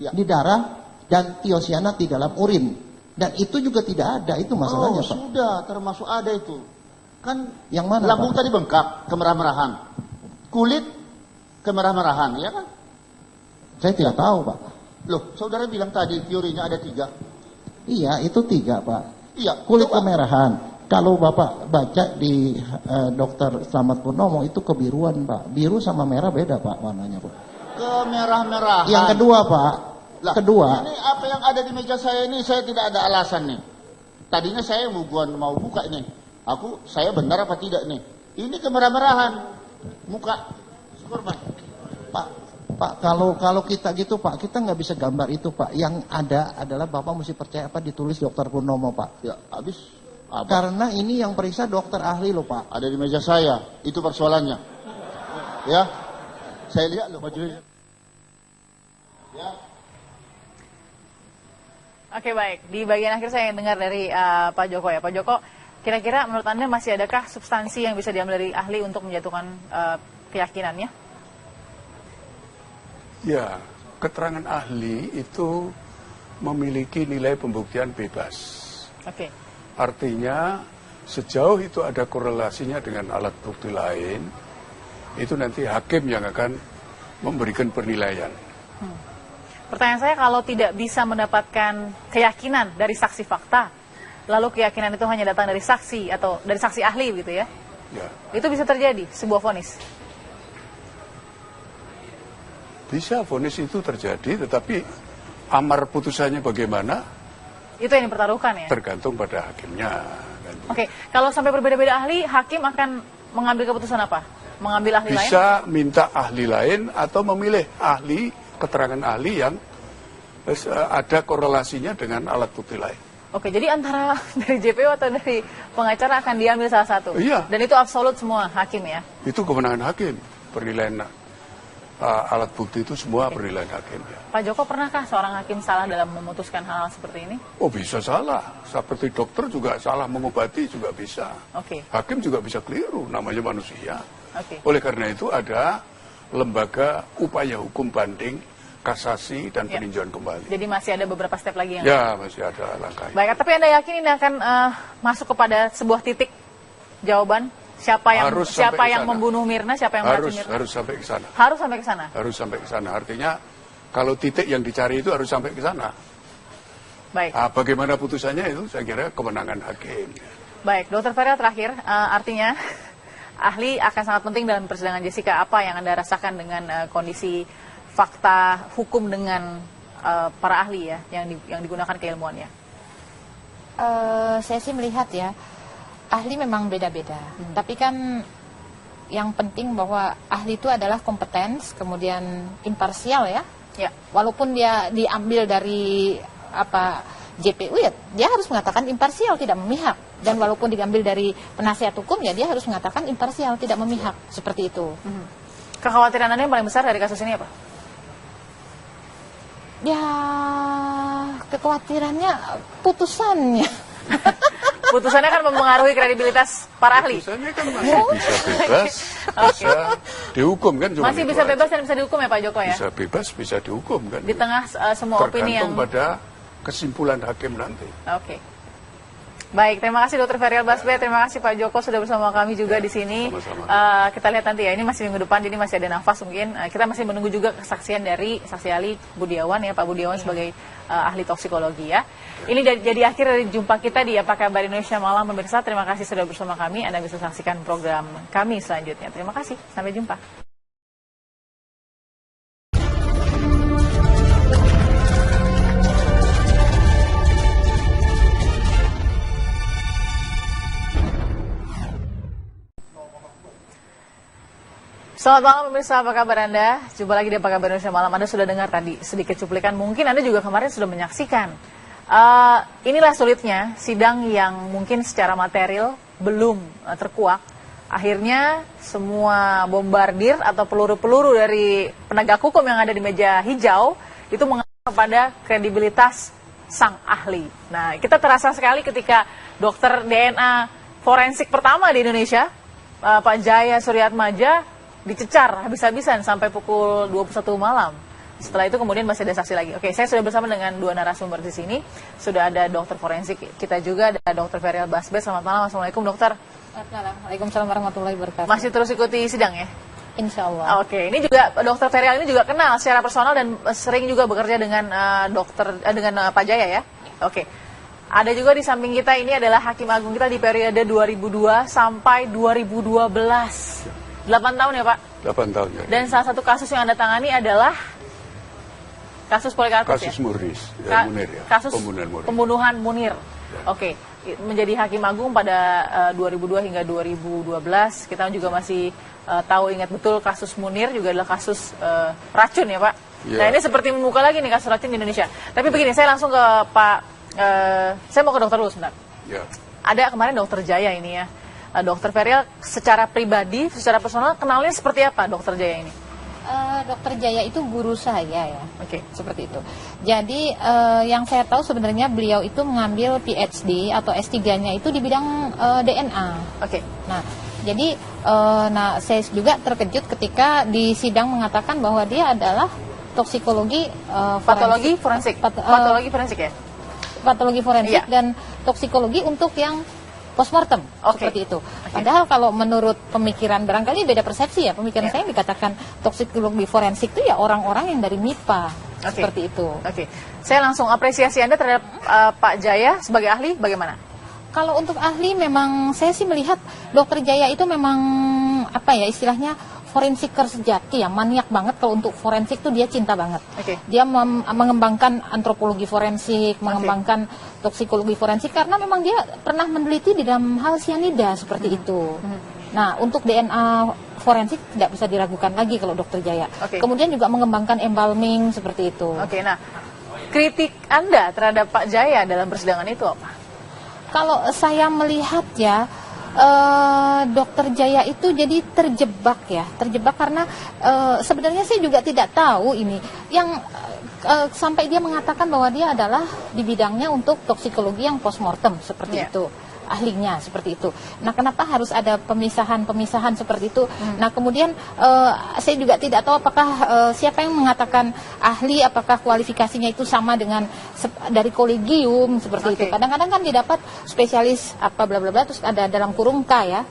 Di darah dan tiosianat di dalam urin. Dan itu juga tidak ada, itu masalahnya Pak. Sudah termasuk ada itu. Kan yang mana lambung Pak? tadi bengkak, kemerah-merahan. Kulit kemerah-merahan, ya kan? Saya tidak tahu Pak. Loh, saudara bilang tadi teorinya ada 3. Iya, itu 3 Pak. Iya. Kulit kemerahan. Kalau Bapak baca di Dokter Slamet Purnomo itu kebiruan Pak. Biru sama merah beda Pak warnanya Pak. Kemerah-merahan. Yang kedua Pak. Kedua. Ini apa yang ada di meja saya ini saya tidak ada alasan nih. Tadinya saya mau buka ini. Saya benar apa tidak nih? Ini kemerah-merahan. Muka. Korban. Pak, kalau kita gitu Pak, kita nggak bisa gambar itu Pak. Yang ada adalah Bapak mesti percaya apa ditulis Dokter Purnomo Pak. Ya, habis. Apa? Karena ini yang periksa dokter ahli loh Pak. Ada di meja saya, itu persoalannya. Ya, saya lihat loh majelis. Ya. Oke baik, di bagian akhir saya dengar dari Pak Joko ya. Pak Joko, kira-kira menurut Anda masih adakah substansi yang bisa diambil dari ahli untuk menjatuhkan keyakinannya? Ya, keterangan ahli itu memiliki nilai pembuktian bebas. Artinya sejauh itu ada korelasinya dengan alat bukti lain, itu nanti hakim yang akan memberikan penilaian. Pertanyaan saya, kalau tidak bisa mendapatkan keyakinan dari saksi fakta, lalu keyakinan itu hanya datang dari saksi atau dari saksi ahli begitu ya? Itu bisa terjadi sebuah vonis? Bisa vonis itu terjadi, tetapi amar putusannya bagaimana? Itu yang dipertaruhkan ya? Tergantung pada hakimnya. Kalau sampai berbeda-beda ahli, hakim akan mengambil keputusan apa? Mengambil ahli lain? Bisa minta ahli lain atau memilih ahli, keterangan ahli yang ada korelasinya dengan alat bukti lain. Jadi antara dari JPU atau dari pengacara akan diambil salah satu? Iya. Dan itu absolut semua hakim ya? Itu kewenangan hakim, penilaian alat bukti itu semua penilaian hakim. Ya. Pak Joko, pernahkah seorang hakim salah dalam memutuskan hal-hal seperti ini? Oh bisa salah, seperti dokter juga salah mengobati juga bisa. Hakim juga bisa keliru, namanya manusia. Oleh karena itu ada lembaga upaya hukum banding, kasasi dan peninjauan kembali. Jadi masih ada beberapa step lagi yang... Ya, masih ada langkah. Baik, tapi Anda yakin ini akan masuk kepada sebuah titik jawaban siapa yang membunuh Mirna, siapa yang meracun Mirna? Harus sampai ke sana. Harus sampai ke sana. Harus sampai ke sana. Artinya kalau titik yang dicari itu harus sampai ke sana. Baik. Nah, bagaimana putusannya itu saya kira kemenangan hakim. Baik, Dokter Ferel terakhir, artinya ahli akan sangat penting dalam persidangan Jessica. Apa yang Anda rasakan dengan kondisi fakta hukum dengan para ahli ya yang digunakan keilmuannya? Saya sih melihat ya, ahli memang beda-beda. Tapi kan yang penting bahwa ahli itu adalah kompetens, kemudian imparsial ya. Walaupun dia diambil dari JPU ya, dia harus mengatakan imparsial, tidak memihak. Dan walaupun diambil dari penasihat hukum ya, dia harus mengatakan imparsial, tidak memihak, seperti itu. Kekhawatiran Anda yang paling besar dari kasus ini apa? Ya, kekhawatirannya putusannya. Putusannya kan mempengaruhi kredibilitas para ahli. Putusannya kan masih bisa bebas, bisa dihukum kan? Masih bisa bebas dan bisa dihukum ya Pak Joko ya? Bisa bebas, bisa dihukum kan? Di tengah semua opini yang... tergantung pada kesimpulan hakim nanti. Oke. Baik, terima kasih Dr. Ferial Basbe, terima kasih Pak Joko sudah bersama kami juga di sini. Kita lihat nanti ya, ini masih minggu depan, jadi masih ada nafas mungkin. Kita masih menunggu juga kesaksian dari saksi ahli Budiawan ya, Pak Budiawan sebagai ahli toksikologi ya. Ini jadi akhir dari jumpa kita di Apa Kabar Indonesia Malam, pemirsa. Terima kasih sudah bersama kami. Anda bisa saksikan program kami selanjutnya. Terima kasih, sampai jumpa. Selamat malam pemirsa, apa kabar Anda? Jumpa lagi di Apa Kabar Indonesia Malam. Anda sudah dengar tadi sedikit cuplikan, mungkin Anda juga kemarin sudah menyaksikan. Inilah sulitnya sidang yang mungkin secara material belum terkuak. Akhirnya semua bombardir atau peluru-peluru dari penegak hukum yang ada di meja hijau itu mengarah kepada kredibilitas sang ahli. Nah, kita terasa sekali ketika dokter DNA forensik pertama di Indonesia, Pak Jaya Suryatmaja, dicecar habis-habisan sampai pukul 21 malam. Setelah itu kemudian masih ada saksi lagi. Oke, saya sudah bersama dengan dua narasumber di sini. Sudah ada dokter forensik kita juga, ada Dr. Ferial Basbe. Selamat malam, Assalamualaikum dokter. Waalaikumsalam warahmatullahi wabarakatuh. Masih terus ikuti sidang ya? Insya Allah. Oke, ini juga Dr. Ferial ini juga kenal secara personal dan sering juga bekerja dengan dengan Pak Jaya ya? Oke. Ada juga di samping kita ini adalah Hakim Agung kita di periode 2002 sampai 2012. 8 tahun ya Pak? 8 tahun ya. Dan salah satu kasus yang Anda tangani adalah kasus Polikarpus kasus ya? Muris, ya, Munir ya. Kasus pembunuhan Munir. Ya. Oke, menjadi Hakim Agung pada 2002 hingga 2012. Kita juga masih tahu, ingat betul kasus Munir juga adalah kasus racun ya Pak? Ya. Nah ini seperti membuka lagi nih kasus racun di Indonesia. Tapi begini, saya langsung ke Pak, saya mau ke dokter dulu sebentar. Ya. Ada kemarin dokter Jaya ini ya. Dokter Ferial secara pribadi, secara personal kenalnya seperti apa dokter Jaya ini? Dokter Jaya itu guru saya ya. Oke. Seperti itu. Jadi yang saya tahu sebenarnya beliau itu mengambil PhD atau S3-nya itu di bidang DNA. Oke. Nah, jadi saya juga terkejut ketika di sidang mengatakan bahwa dia adalah toksikologi patologi forensik. Patologi forensik ya? Patologi forensik dan toksikologi untuk yang postmortem, seperti itu. Padahal kalau menurut pemikiran, barangkali beda persepsi ya, pemikiran saya dikatakan toksikologi forensik itu ya orang-orang yang dari MIPA, seperti itu. Oke, saya langsung apresiasi Anda terhadap Pak Jaya sebagai ahli, bagaimana? Kalau untuk ahli memang saya sih melihat Dokter Jaya itu memang apa ya istilahnya forensiker sejati ya, maniak banget. Kalau untuk forensik tuh dia cinta banget. Dia mengembangkan antropologi forensik, mengembangkan toksikologi forensik karena memang dia pernah meneliti di dalam hal sianida seperti itu. Nah, untuk DNA forensik tidak bisa diragukan lagi kalau Dokter Jaya. Kemudian juga mengembangkan embalming seperti itu. Nah, kritik Anda terhadap Pak Jaya dalam persidangan itu apa? Kalau saya melihat ya, Dokter Jaya itu jadi terjebak karena sebenarnya saya juga tidak tahu ini yang sampai dia mengatakan bahwa dia adalah di bidangnya untuk toksikologi yang postmortem seperti itu. ahlinya seperti itu. Nah, kenapa harus ada pemisahan seperti itu? Nah, kemudian saya juga tidak tahu apakah siapa yang mengatakan ahli, apakah kualifikasinya itu sama dengan dari kolegium seperti itu. Kadang-kadang kan didapat spesialis apa bla bla bla, terus ada dalam kurung K ya,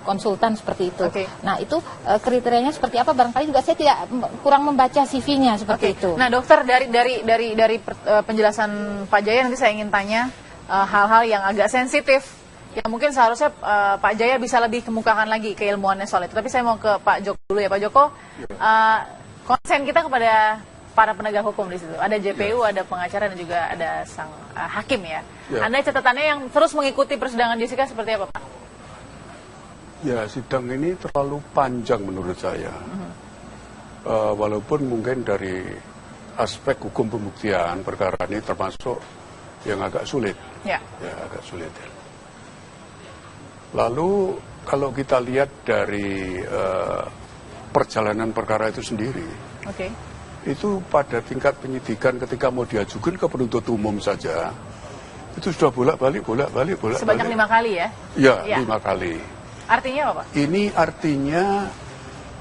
konsultan seperti itu. Nah, itu kriterianya seperti apa? Barangkali juga saya tidak kurang membaca CV-nya seperti itu. Nah, dokter, dari penjelasan Pak Jaya, nanti saya ingin tanya hal-hal yang agak sensitif, yang mungkin seharusnya Pak Jaya bisa lebih kemukakan lagi keilmuannya soal itu. Tapi saya mau ke Pak Joko dulu ya. Pak Joko, konsen kita kepada para penegak hukum di situ. Ada JPU, ada pengacara, dan juga ada sang hakim ya. Anda catatannya yang terus mengikuti persidangan Jessica seperti apa, Pak? Ya, sidang ini terlalu panjang menurut saya. Walaupun mungkin dari aspek hukum pembuktian perkara ini termasuk yang agak sulit. Ya, agak sulit. Lalu kalau kita lihat dari perjalanan perkara itu sendiri, itu pada tingkat penyidikan ketika mau diajukan ke penuntut umum saja, itu sudah bolak-balik. Sebanyak 5 kali ya? Ya, 5 kali. Artinya apa, Pak? Ini artinya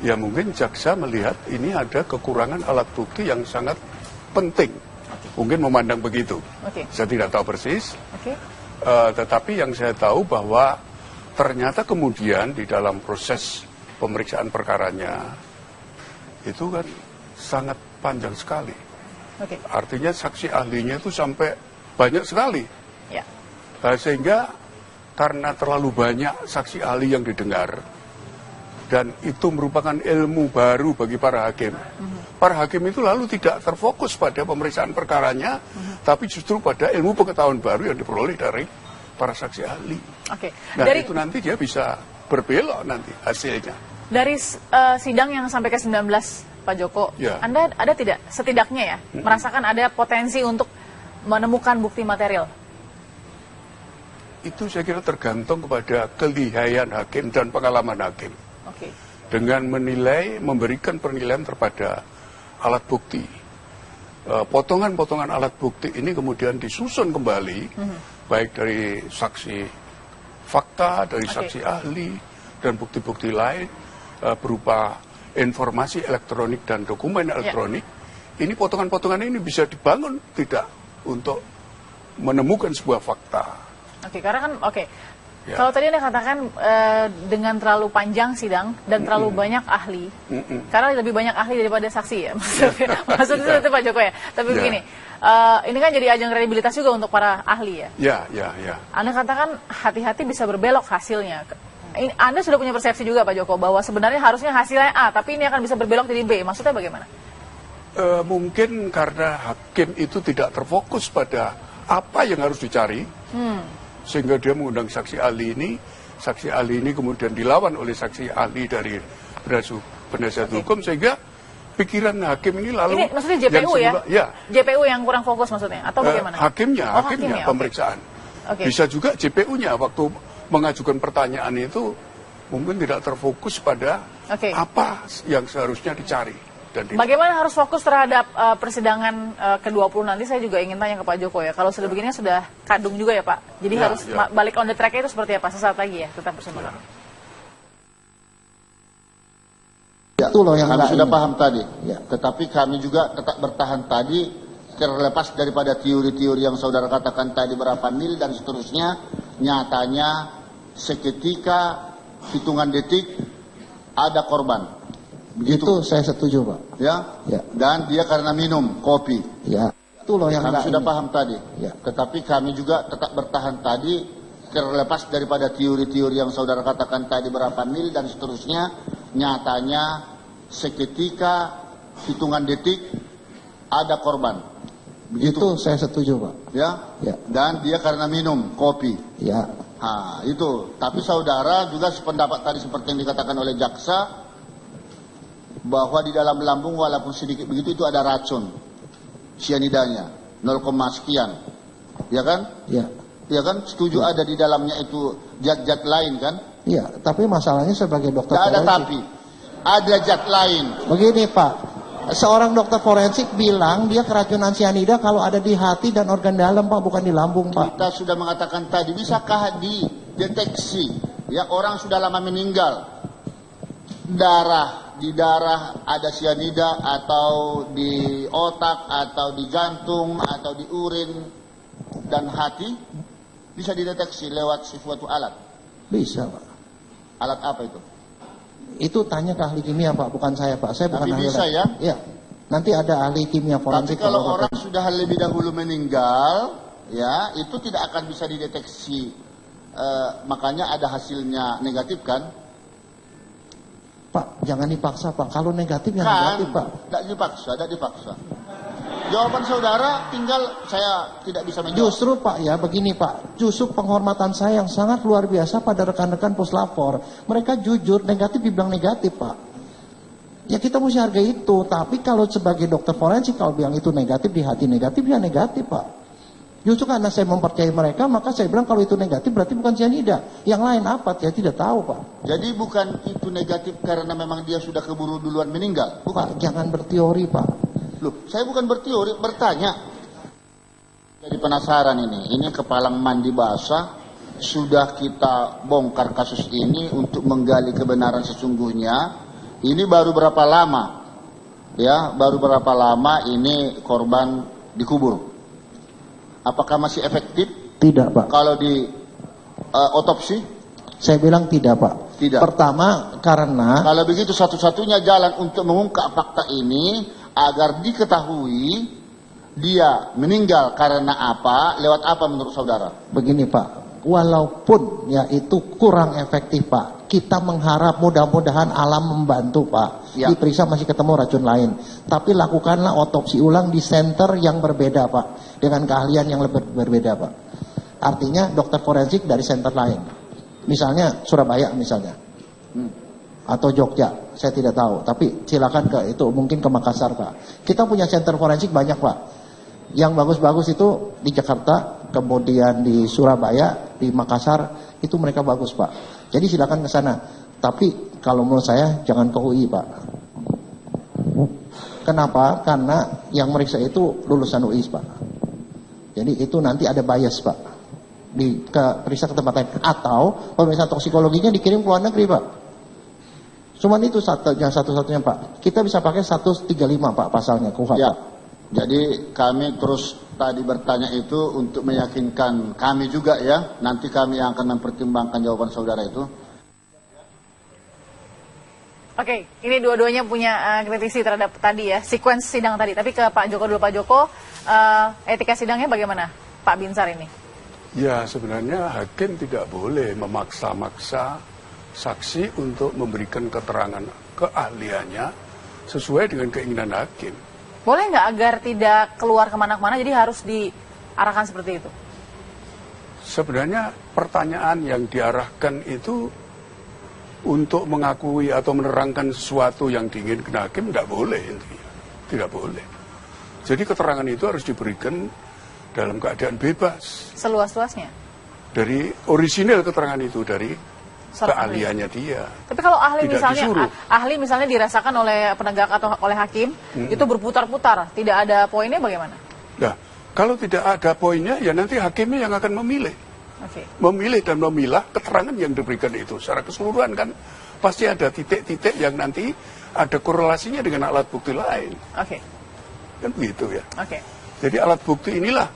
ya mungkin jaksa melihat ini ada kekurangan alat bukti yang sangat penting. Mungkin memandang begitu. Saya tidak tahu persis. Tetapi yang saya tahu bahwa ternyata kemudian di dalam proses pemeriksaan perkaranya itu kan sangat panjang sekali. Artinya saksi ahlinya itu sampai banyak sekali. Sehingga karena terlalu banyak saksi ahli yang didengar, dan itu merupakan ilmu baru bagi para hakim. Para hakim itu lalu tidak terfokus pada pemeriksaan perkaranya, tapi justru pada ilmu pengetahuan baru yang diperoleh dari para saksi ahli. Nah, itu nanti dia bisa berbelok nanti hasilnya. Dari sidang yang sampai ke 19, Pak Joko, Anda ada tidak setidaknya ya merasakan ada potensi untuk menemukan bukti material? Itu saya kira tergantung kepada kelihayan hakim dan pengalaman hakim. Dengan memberikan penilaian terhadap alat bukti. Potongan-potongan alat bukti ini kemudian disusun kembali, baik dari saksi fakta, dari saksi ahli, dan bukti-bukti lain, berupa informasi elektronik dan dokumen elektronik. Ini potongan-potongan ini bisa dibangun tidak untuk menemukan sebuah fakta. Karena kan kalau tadi Anda katakan dengan terlalu panjang sidang dan terlalu banyak ahli, karena lebih banyak ahli daripada saksi ya, maksudnya itu Pak Joko ya. Tapi begini, ini kan jadi ajang kredibilitas juga untuk para ahli ya. Anda katakan hati-hati bisa berbelok hasilnya. Anda sudah punya persepsi juga Pak Joko bahwa sebenarnya harusnya hasilnya A, tapi ini akan bisa berbelok jadi B. Maksudnya bagaimana? Mungkin karena hakim itu tidak terfokus pada apa yang harus dicari. Sehingga dia mengundang saksi ahli ini kemudian dilawan oleh saksi ahli dari penasihat hukum, sehingga pikiran hakim ini lalu... Ini maksudnya JPU JPU yang kurang fokus maksudnya, atau bagaimana? Hakimnya pemeriksaan. Bisa juga JPU-nya waktu mengajukan pertanyaan itu mungkin tidak terfokus pada apa yang seharusnya dicari. Bagaimana harus fokus terhadap persidangan ke-20 nanti? Saya juga ingin tanya ke Pak Joko ya. Kalau sudah begini sudah kadung juga ya Pak. Jadi harus balik on the track itu seperti apa? Sesaat lagi ya, tetap bersama kami. Itu loh yang kami sudah paham tadi. Tetapi kami juga tetap bertahan tadi, terlepas daripada teori-teori yang saudara katakan tadi berapa mil dan seterusnya. Nyatanya seketika hitungan detik ada korban. Begitu saya setuju Pak. Dan dia karena minum kopi. Itu loh yang kami sudah paham tadi. Tetapi kami juga tetap bertahan tadi, terlepas daripada teori-teori yang saudara katakan tadi berapa mil dan seterusnya. Nyatanya seketika hitungan detik ada korban. Begitu saya setuju Pak. Dan dia karena minum kopi. Itu. Tapi saudara juga sependapat tadi seperti yang dikatakan oleh jaksa, bahwa di dalam lambung walaupun sedikit begitu itu ada racun sianidanya 0, sekian, ya kan? Setuju ada di dalamnya itu zat-zat lain kan? Tapi masalahnya sebagai dokter forensik ada, tapi ada zat lain. Begini Pak, seorang dokter forensik bilang dia keracunan sianida kalau ada di hati dan organ dalam Pak, bukan di lambung Pak. Kita sudah mengatakan tadi, bisakah deteksi, ya orang sudah lama meninggal, di darah ada sianida atau di otak atau di jantung atau di urin dan hati, bisa dideteksi lewat suatu alat. Bisa, Pak. Alat apa itu? Itu tanya ke ahli kimia, Pak, bukan saya, Pak. Saya bukan ahli. Bisa ya? Iya. Nanti ada ahli kimia forensik. Tapi kalau orang sudah lebih dahulu meninggal, ya itu tidak akan bisa dideteksi. Makanya ada hasilnya negatif kan? Pak, jangan dipaksa, Pak. Kalau negatif ya kan, negatif, Pak. Tidak dipaksa. Jawaban saudara tinggal saya tidak bisa menjawab. Justru Pak ya, begini Pak. Justru penghormatan saya yang sangat luar biasa pada rekan-rekan puslapor. Mereka jujur, negatif dibilang negatif, Pak. Ya kita mesti hargai itu. Tapi kalau sebagai dokter forensik, kalau bilang itu negatif, di hati negatif, ya negatif, Pak. Justru karena saya mempercayai mereka, maka saya bilang kalau itu negatif berarti bukan cyanida. Yang lain apa? Saya tidak tahu, Pak. Jadi bukan itu negatif karena memang dia sudah keburu duluan meninggal? Bukan. Pak, jangan berteori, Pak. Loh, saya bukan berteori, bertanya. Jadi penasaran ini kepalang mandi basah. Sudah kita bongkar kasus ini untuk menggali kebenaran sesungguhnya. Ini baru berapa lama? Ya, baru berapa lama ini korban dikubur? Apakah masih efektif? Tidak, Pak. Kalau di otopsi? Saya bilang tidak, Pak. Tidak. Pertama, karena kalau begitu satu-satunya jalan untuk mengungkap fakta ini agar diketahui dia meninggal karena apa, lewat apa menurut saudara? Begini, Pak. Walaupun ya itu kurang efektif, Pak. Kita mengharap mudah-mudahan alam membantu, Pak. Ya. Diperiksa masih ketemu racun lain. Tapi lakukanlah otopsi ulang di center yang berbeda, Pak. Dengan keahlian yang lebih berbeda, Pak. Artinya dokter forensik dari center lain. Misalnya Surabaya misalnya. Atau Jogja, saya tidak tahu. Tapi silakan ke itu, mungkin ke Makassar, Pak. Kita punya center forensik banyak, Pak. Yang bagus-bagus itu di Jakarta, kemudian di Surabaya, di Makassar, itu mereka bagus, Pak. Jadi silakan ke sana. Tapi kalau menurut saya jangan ke UI, Pak. Kenapa? Karena yang meriksa itu lulusan UI, Pak. Jadi itu nanti ada bias, Pak. Periksa ke tempat lain. Atau pemeriksaan toksikologinya dikirim ke luar negeri, Pak. Cuman itu satu-satunya, Pak. Kita bisa pakai 135, Pak, pasalnya. KUHP. Ya. Jadi kami terus tadi bertanya itu untuk meyakinkan kami juga ya. Nanti kami yang akan mempertimbangkan jawaban saudara itu. Oke, ini dua-duanya punya kritisi terhadap tadi ya, sequence sidang tadi. Tapi ke Pak Joko dulu, Pak Joko, etika sidangnya bagaimana, Pak Binsar ini? Ya, sebenarnya hakim tidak boleh memaksa-maksa saksi untuk memberikan keterangan keahliannya sesuai dengan keinginan hakim. Boleh nggak agar tidak keluar kemana-mana, jadi harus diarahkan seperti itu? Sebenarnya pertanyaan yang diarahkan itu untuk mengakui atau menerangkan sesuatu yang diinginkan hakim tidak boleh, intinya. Tidak boleh. Jadi keterangan itu harus diberikan dalam keadaan bebas. Seluas-luasnya? Dari orisinil keterangan itu, dari keahliannya dia. Tapi kalau ahli tidak misalnya disuruh. ahli misalnya dirasakan oleh penegak atau oleh hakim, itu berputar-putar, tidak ada poinnya bagaimana? Nah, kalau tidak ada poinnya ya nanti hakimnya yang akan memilih. Okay. Memilih dan memilah keterangan yang diberikan itu secara keseluruhan, kan pasti ada titik-titik yang nanti ada korelasinya dengan alat bukti lain. Oke. Kan begitu ya. Oke. Jadi alat bukti inilah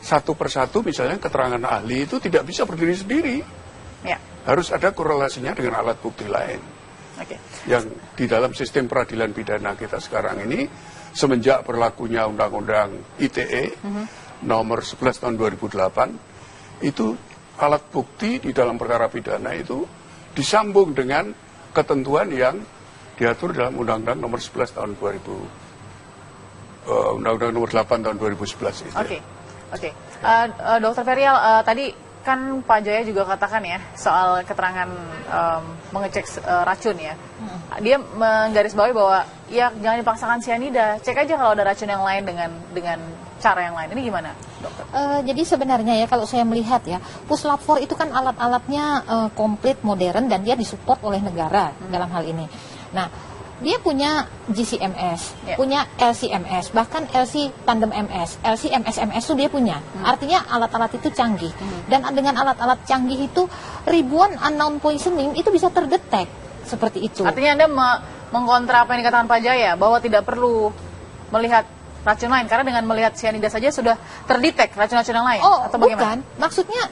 satu persatu, misalnya keterangan ahli itu tidak bisa berdiri sendiri. Ya. Harus ada korelasinya dengan alat bukti lain. Oke. Yang di dalam sistem peradilan pidana kita sekarang ini, semenjak berlakunya Undang-Undang ITE nomor 11 tahun 2008, itu alat bukti di dalam perkara pidana itu disambung dengan ketentuan yang diatur dalam Undang-Undang nomor 11 tahun 2000, Undang-Undang nomor 8 tahun 2011 itu. Oke. Oke. Dokter Ferial, tadi kan Pak Jaya juga katakan ya soal keterangan mengecek racun ya. Dia menggarisbawahi bahwa ya jangan dipaksakan sianida, cek aja kalau ada racun yang lain dengan cara yang lain. Ini gimana, dokter? Jadi sebenarnya ya kalau saya melihat ya, puslapfor itu kan alat-alatnya komplit modern dan dia disupport oleh negara dalam hal ini. Nah, dia punya GCMS, punya LCMS, bahkan LC tandem MS, LC MSMS itu dia punya. Artinya alat-alat itu canggih. Dan dengan alat-alat canggih itu ribuan unknown poisoning itu bisa terdetek seperti itu. Artinya Anda mengkontra apa yang dikatakan Pak Jaya bahwa tidak perlu melihat racun lain karena dengan melihat cyanida saja sudah terdetek racun-racun yang lain. Oh, atau bagaimana? bukan. Maksudnya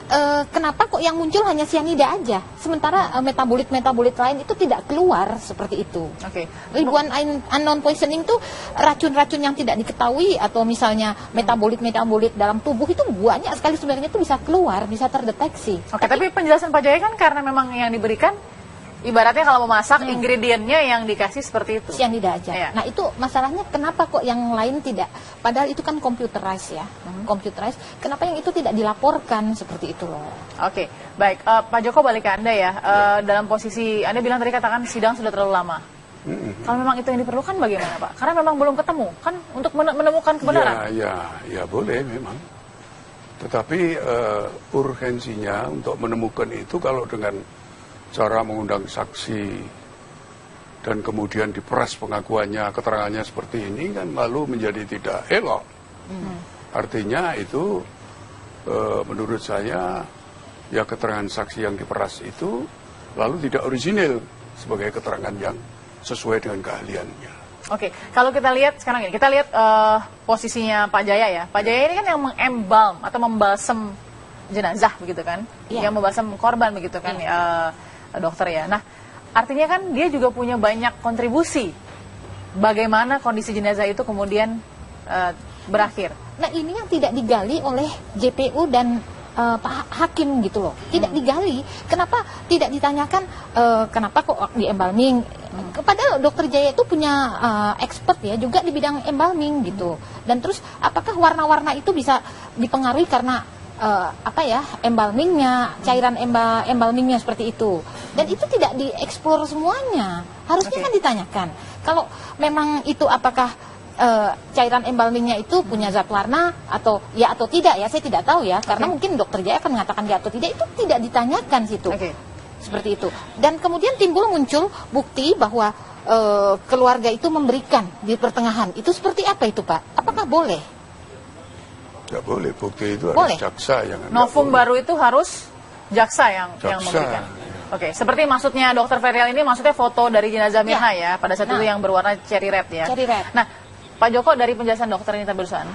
kenapa kok yang muncul hanya cyanida aja, sementara metabolit-metabolit lain itu tidak keluar seperti itu. Oke. Ribuan unknown poisoning itu racun-racun yang tidak diketahui atau misalnya metabolit-metabolit dalam tubuh itu banyak sekali sebenarnya itu bisa keluar, bisa terdeteksi. Oke, tapi penjelasan Pak Jaya kan karena memang yang diberikan ibaratnya kalau memasak ingredientnya yang dikasih seperti itu. Cyanida aja. Iya. Nah itu masalahnya kenapa kok yang lain tidak? Padahal itu kan computerized ya, computerized. Kenapa yang itu tidak dilaporkan seperti itu loh? Oke, baik. Pak Joko balik ke Anda ya. Dalam posisi Anda bilang tadi katakan sidang sudah terlalu lama. Kalau memang itu yang diperlukan bagaimana Pak? Karena memang belum ketemu kan untuk menemukan kebenaran. Ya boleh memang. Tetapi urgensinya untuk menemukan itu kalau dengan cara mengundang saksi dan kemudian diperas pengakuannya, keterangannya seperti ini kan lalu menjadi tidak elok. Artinya itu menurut saya ya keterangan saksi yang diperas itu lalu tidak orisinil sebagai keterangan yang sesuai dengan keahliannya. Oke, kalau kita lihat sekarang ini, kita lihat posisinya Pak Jaya ya. Pak Jaya ini kan yang mengembalm atau membalsem jenazah begitu kan, yang membalsem korban begitu kan. Dokter ya. Nah, artinya kan dia juga punya banyak kontribusi bagaimana kondisi jenazah itu kemudian berakhir. Nah, ini yang tidak digali oleh JPU dan Pak Hakim gitu loh. Tidak digali. Kenapa tidak ditanyakan kenapa kok di embalming? Padahal Dokter Jaya itu punya expert ya juga di bidang embalming gitu. Dan terus apakah warna-warna itu bisa dipengaruhi karena embalmingnya, cairan embalmingnya seperti itu. Dan itu tidak dieksplor semuanya. Harusnya kan ditanyakan. Kalau memang itu apakah cairan embalmingnya itu punya zat warna atau tidak ya, saya tidak tahu ya. Karena mungkin Dokter Jaya akan mengatakan ya atau tidak, itu tidak ditanyakan situ. Seperti itu. Dan kemudian muncul bukti bahwa keluarga itu memberikan di pertengahan. Itu seperti apa itu Pak? Apakah boleh? Tidak boleh, bukti itu harus jaksa yang novum baru itu harus jaksa yang memberikan. Oke, seperti maksudnya Dokter Ferial ini maksudnya foto dari jenazah Mirna ya, pada saat itu yang berwarna cherry red ya. Cherry red. Nah, Pak Joko dari penjelasan dokter ini barusan,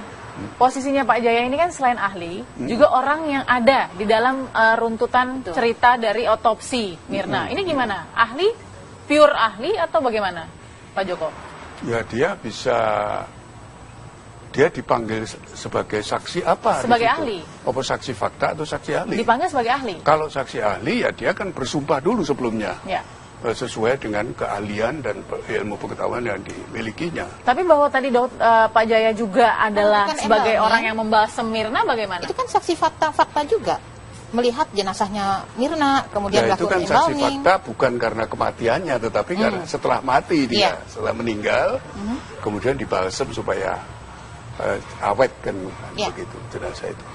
posisinya Pak Jaya ini kan selain ahli, juga orang yang ada di dalam runtutan cerita dari otopsi Mirna. Ini gimana? Ahli? Pure ahli atau bagaimana, Pak Joko? Ya dia dipanggil sebagai saksi apa? Sebagai ahli? Apa saksi fakta atau saksi ahli? Dipanggil sebagai ahli? Kalau saksi ahli ya dia kan bersumpah dulu sebelumnya. Ya. Sesuai dengan keahlian dan ilmu pengetahuan yang dimilikinya. Tapi bahwa tadi Pak Jaya juga adalah sebagai orang yang membalsem Mirna bagaimana? Itu kan saksi fakta juga. Melihat jenazahnya Mirna, kemudian ya, itu kan saksi fakta bukan karena kematiannya, tetapi karena setelah mati dia, setelah meninggal, kemudian dibalsem supaya awet kan begitu jenazah itu.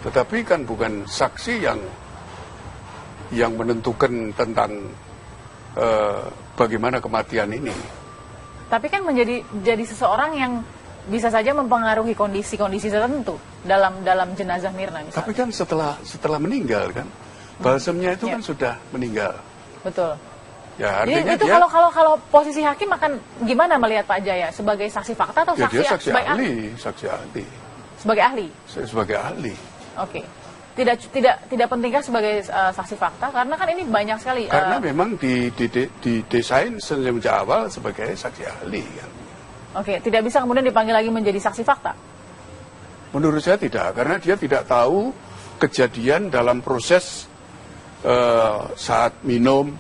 Tetapi kan bukan saksi yang menentukan tentang bagaimana kematian ini. Tapi kan jadi seseorang yang bisa saja mempengaruhi kondisi-kondisi tertentu dalam jenazah Mirna misalnya. Tapi kan setelah meninggal kan, balsemnya itu kan sudah meninggal. Betul. Ya, artinya itu kalau posisi hakim akan gimana melihat Pak Jaya sebagai saksi fakta atau dia saksi ahli? Sebagai ahli. Sebagai ahli. Oke. Tidak pentingkah sebagai saksi fakta karena kan ini banyak sekali. Karena memang didesain sejak awal sebagai saksi ahli kan. Oke, tidak bisa kemudian dipanggil lagi menjadi saksi fakta. Menurut saya tidak, karena dia tidak tahu kejadian dalam proses saat minum.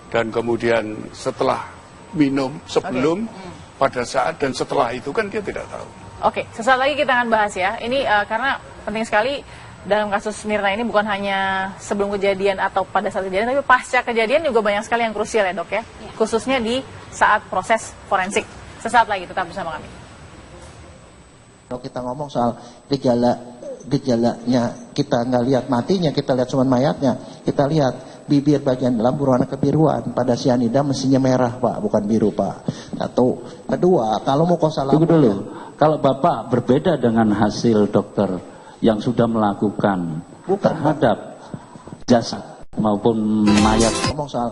Dan kemudian setelah minum, sebelum, pada saat dan setelah itu kan dia tidak tahu. Oke, sesaat lagi kita akan bahas ya. Ini karena penting sekali dalam kasus Mirna ini bukan hanya sebelum kejadian atau pada saat kejadian, tapi pasca kejadian juga banyak sekali yang krusial ya dok ya. Khususnya di saat proses forensik. Sesaat lagi tetap bersama kami. Kalau kita ngomong soal gejalanya, kita nggak lihat matinya, kita lihat cuma mayatnya. Kita lihat bibir bagian dalam berwarna kebiruan. Pada sianida mestinya merah Pak, bukan biru Pak. Satu. Kedua, kalau mukosa Tunggu dulu. Kalau Bapak berbeda dengan hasil dokter yang sudah melakukan terhadap jasad maupun mayat. Ngomong soal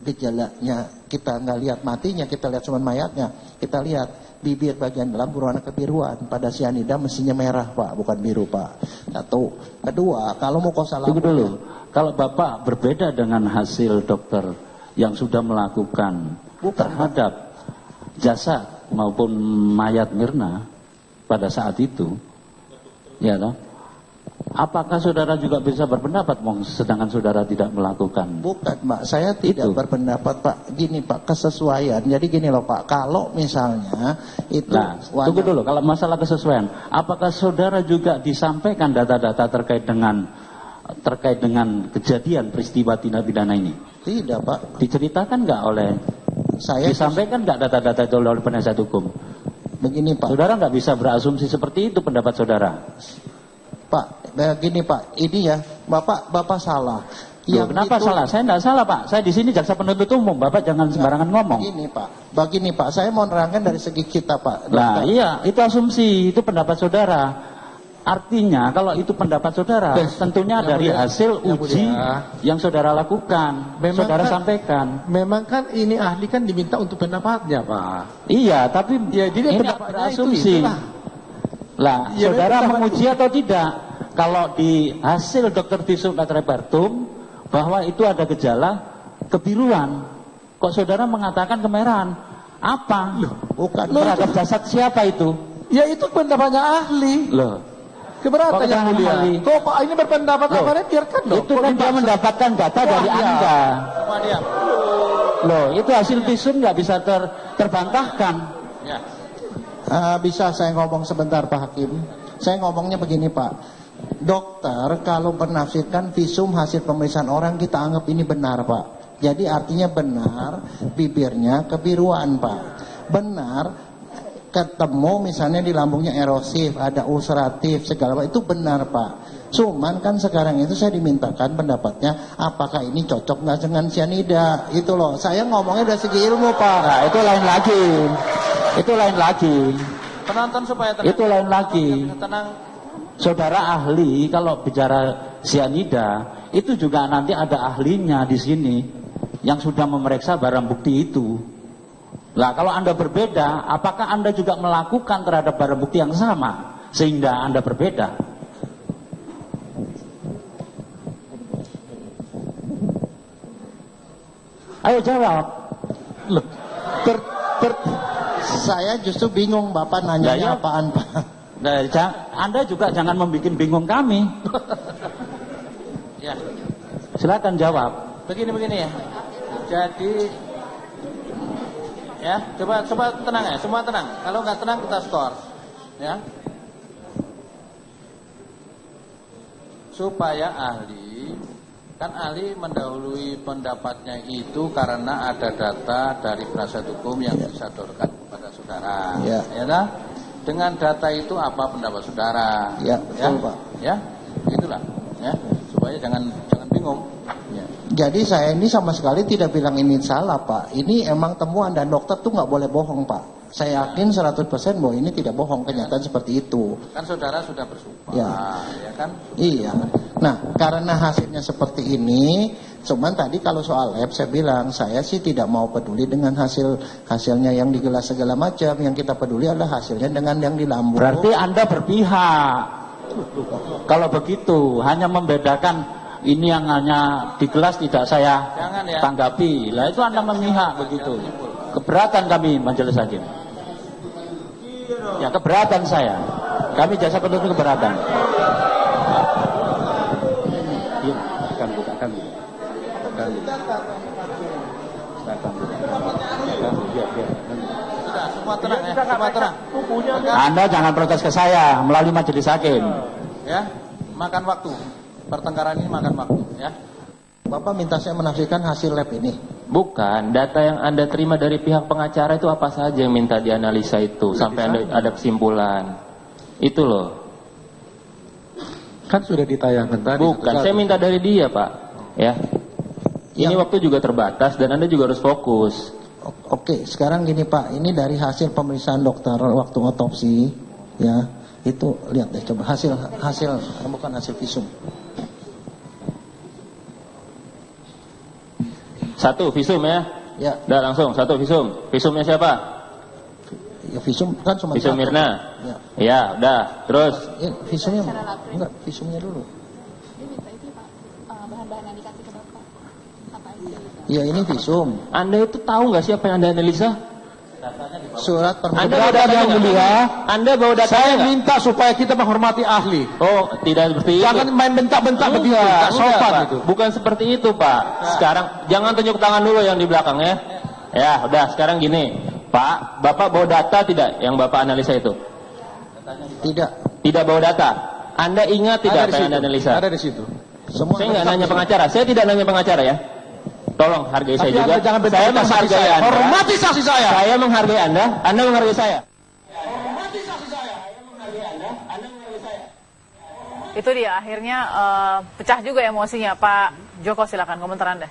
gejalanya, kita nggak lihat matinya, kita lihat cuma mayatnya. Kita lihat bibir bagian dalam berwarna kebiruan. Pada sianida mestinya merah Pak, bukan biru Pak. Satu. Kedua, kalau mukosa Tunggu dulu. Kalau Bapak berbeda dengan hasil dokter yang sudah melakukan terhadap jasad maupun mayat Mirna pada saat itu, ya toh? Apakah saudara juga bisa berpendapat, sedangkan saudara tidak melakukan? Bukan, Pak. Saya tidak berpendapat, Pak. Gini, Pak, kesesuaian. Jadi gini loh, Pak. Kalau misalnya itu... Nah, tunggu dulu. Kalau masalah kesesuaian, apakah saudara juga disampaikan data-data terkait dengan kejadian peristiwa tindak pidana ini? Tidak, Pak. Diceritakan nggak oleh... disampaikan nggak data-data itu oleh penasihat hukum? Begini, Pak. Saudara nggak bisa berasumsi seperti itu pendapat saudara. Pak, begini Pak, ini ya, Bapak salah. Kenapa salah? Saya tidak salah Pak. Saya di sini jaksa penuntut umum. Bapak jangan sembarangan ngomong. Begini Pak, saya mau nerangkan dari segi kita Pak. Nah iya, itu asumsi, itu pendapat saudara. Artinya kalau itu pendapat saudara, tentunya dari hasil uji yang saudara lakukan, saudara sampaikan. Memang kan ini ahli kan diminta untuk pendapatnya Pak. Iya, tapi ya, jadi ini berasumsi. Lah, saudara menguji atau tidak? Kalau di hasil dokter visum et repertum bahwa itu ada gejala kebiruan, kok saudara mengatakan kemerahan? Apa? Bukan. Terhadap jasad siapa itu? Ya itu pendapatnya ahli. Loh. Keberatan yang mulia. Kok Pak ini berpendapat apa? Biarkan dong. Itu kan dia mendapatkan data dari Anda. Loh, itu hasil visum nggak bisa terbantahkan. Ya. Bisa saya ngomong sebentar Pak Hakim? Saya ngomongnya begini Pak. Dokter kalau menafsirkan visum hasil pemeriksaan orang kita anggap ini benar Pak. Jadi artinya benar bibirnya kebiruan Pak. Benar ketemu misalnya di lambungnya erosif, ada ulceratif segala macam itu benar Pak. Cuman kan sekarang itu saya dimintakan pendapatnya apakah ini cocok nggak dengan sianida. Itu loh. Saya ngomongnya dari segi ilmu Pak. Nah, itu lain lagi. Itu lain lagi. Penonton supaya tenang. Itu lain lagi. Tenang. Saudara ahli kalau bicara sianida itu juga nanti ada ahlinya di sini yang sudah memeriksa barang bukti itu. Lah kalau Anda berbeda, apakah Anda juga melakukan terhadap barang bukti yang sama sehingga Anda berbeda? Ayo jawab. Loh, saya justru bingung Bapak nanyanya apaan Pak. Nah, Anda juga jangan membuat bingung kami. Ya. Silakan jawab. Begini ya. Jadi ya, coba tenang ya, semua tenang. Kalau nggak tenang kita skor. Ya. Supaya ahli mendahului pendapatnya itu karena ada data dari penasihat hukum yang disodorkan kepada saudara. Ya kan? Dengan data itu apa pendapat saudara? Ya, betul Pak. Ya, itulah. Ya, supaya jangan bingung. Ya. Jadi saya ini sama sekali tidak bilang ini salah Pak. Ini emang temuan dan dokter tuh nggak boleh bohong Pak. Saya yakin 100% bahwa ini tidak bohong, kenyataan seperti itu. Kan saudara sudah bersumpah, ya kan? Iya. Nah, karena hasilnya seperti ini, cuman tadi kalau soal lab saya bilang saya sih tidak mau peduli dengan hasilnya yang di gelas segala macam. Yang kita peduli adalah hasilnya dengan yang di lambung. Berarti Anda berpihak. Kalau begitu, hanya membedakan ini yang hanya di gelas tidak saya tanggapi. Lah itu Anda memihak begitu. Keberatan kami majelis hakim. Ya keberatan saya. Kami jaksa penuntut keberatan. Iya, bukakan. Sudah, semua tenang ya, semua tenang. Anda jangan protes ke saya melalui majelis hakim. Ya, makan waktu. Pertengkaran ini makan waktu, ya. Bapak minta saya menafsirkan hasil lab ini. Bukan, data yang Anda terima dari pihak pengacara itu apa saja yang minta dianalisa itu sampai Anda ada kesimpulan. Itu loh. Kan sudah ditayangkan tadi. Bukan, saya minta dari dia, Pak. Ya. Ini waktu juga terbatas dan Anda juga harus fokus. Oke, sekarang gini Pak, ini dari hasil pemeriksaan dokter waktu otopsi, ya, itu lihat deh, coba hasil bukan hasil visum. Satu visum ya? Ya. Udah langsung satu visum. Visumnya siapa? Ya visum kan cuma visum Mirna. Ya. Ya, udah. Terus? Ya, visumnya enggak, visumnya dulu. Ya ini visum. Anda itu tahu nggak siapa yang Anda analisa? Surat permohonan. Anda bawa data yang mulia. Anda bawa data. Saya minta supaya kita menghormati ahli. Oh, tidak seperti itu. Jangan main bentak-bentak begitu. Tak sopan Pak. itu. Bukan seperti itu, Pak. Sekarang jangan tunjuk tangan dulu yang di belakang ya. Ya, udah. Sekarang gini, Pak. Bapak bawa data tidak yang Bapak analisa itu? Tidak. Tidak bawa data. Anda ingat tidak apa yang Anda analisa? Ada di situ. Semua saya nggak nanya pengacara. Saya tidak nanya pengacara ya. Tolong hargai saya juga. Jangan saya menghargai Anda. Hormati saksi saya. Saya menghargai Anda menghargai saya. Hormati saksi saya. Saya menghargai Anda menghargai saya. Itu dia akhirnya pecah juga emosinya. Pak Joko, silakan komentar Anda.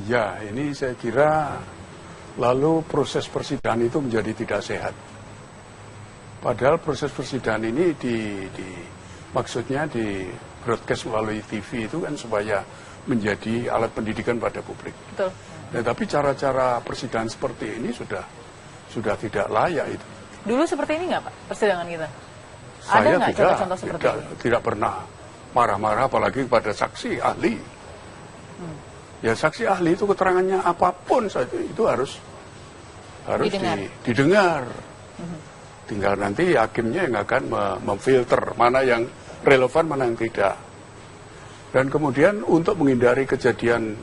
Ya, ini saya kira lalu proses persidangan itu menjadi tidak sehat. Padahal proses persidangan ini maksudnya di broadcast melalui TV itu kan supaya menjadi alat pendidikan pada publik. Betul. Nah, tapi cara-cara persidangan seperti ini sudah tidak layak itu. Dulu seperti ini nggak Pak persidangan kita? Saya ada nggak contoh-contoh seperti ini? Tidak pernah marah-marah apalagi kepada saksi ahli. Ya saksi ahli itu keterangannya apapun saja itu harus didengar. Tinggal nanti hakimnya yang akan memfilter mana yang relevan, mana yang tidak. Dan kemudian untuk menghindari kejadian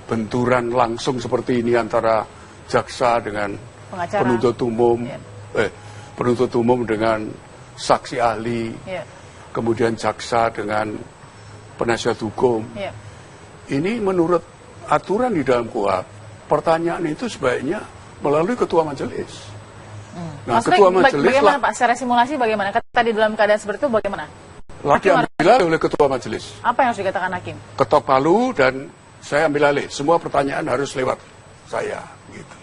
benturan langsung seperti ini antara jaksa dengan pengacara, penuntut umum, penuntut umum dengan saksi ahli, kemudian jaksa dengan penasihat hukum. Ini menurut aturan di dalam KUHP, pertanyaan itu sebaiknya melalui ketua majelis. Nah, ketua majelis bagaimana Pak? Secara simulasi bagaimana? Tadi dalam keadaan seperti itu bagaimana? Lagi ambil alih oleh ketua majelis. Apa yang harus dikatakan hakim? Ketok palu dan saya ambil alih. Semua pertanyaan harus lewat saya. Gitu.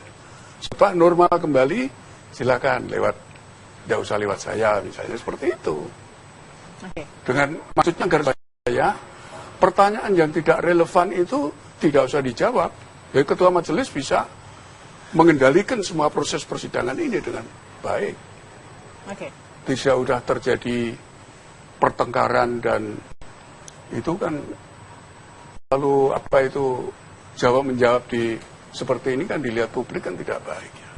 Supaya normal kembali, silakan lewat. Tidak usah lewat saya, misalnya seperti itu. Dengan maksudnya agar saya, pertanyaan yang tidak relevan itu tidak usah dijawab. Jadi ketua majelis bisa mengendalikan semua proses persidangan ini dengan baik. Tidak sudah terjadi pertengkaran dan itu kan lalu apa itu jawab-menjawab di seperti ini kan dilihat publik kan tidak baik ya.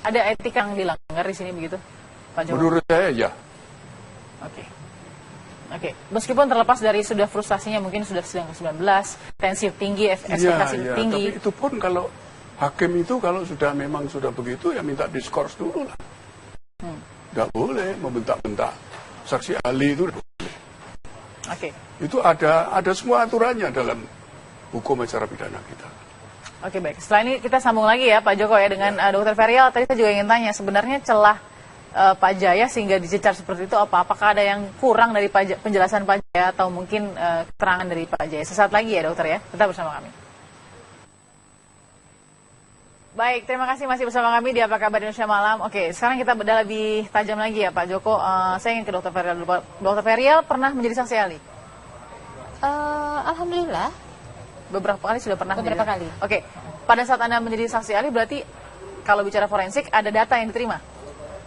Ada etika yang dilanggar di sini begitu, Pak Joko? Menurut saya ya. Meskipun terlepas dari sudah frustasinya mungkin sudah sedang ke-19, tensi tinggi, ekspektasi tinggi. Tapi itu pun kalau hakim itu kalau sudah memang sudah begitu ya minta diskors dulu lah. Nggak boleh membentak-bentak. Saksi ahli itu itu ada semua aturannya dalam hukum acara pidana kita. Baik. Setelah ini kita sambung lagi ya Pak Joko ya dengan Dr. Ferial. Tadi saya juga ingin tanya sebenarnya celah Pak Jaya sehingga dicecar seperti itu apa? Apakah ada yang kurang dari penjelasan Pak Jaya atau mungkin keterangan dari Pak Jaya? Sesaat lagi ya dokter ya, tetap bersama kami. Baik, terima kasih masih bersama kami di Apa Kabar Indonesia Malam. Sekarang kita bedah lebih tajam lagi ya Pak Joko. Saya ingin ke Dr. Ferial dulu. Dr. Ferial pernah menjadi saksi ahli? Alhamdulillah. Beberapa kali sudah pernah? Beberapa kali. Pada saat Anda menjadi saksi ahli berarti kalau bicara forensik ada data yang diterima?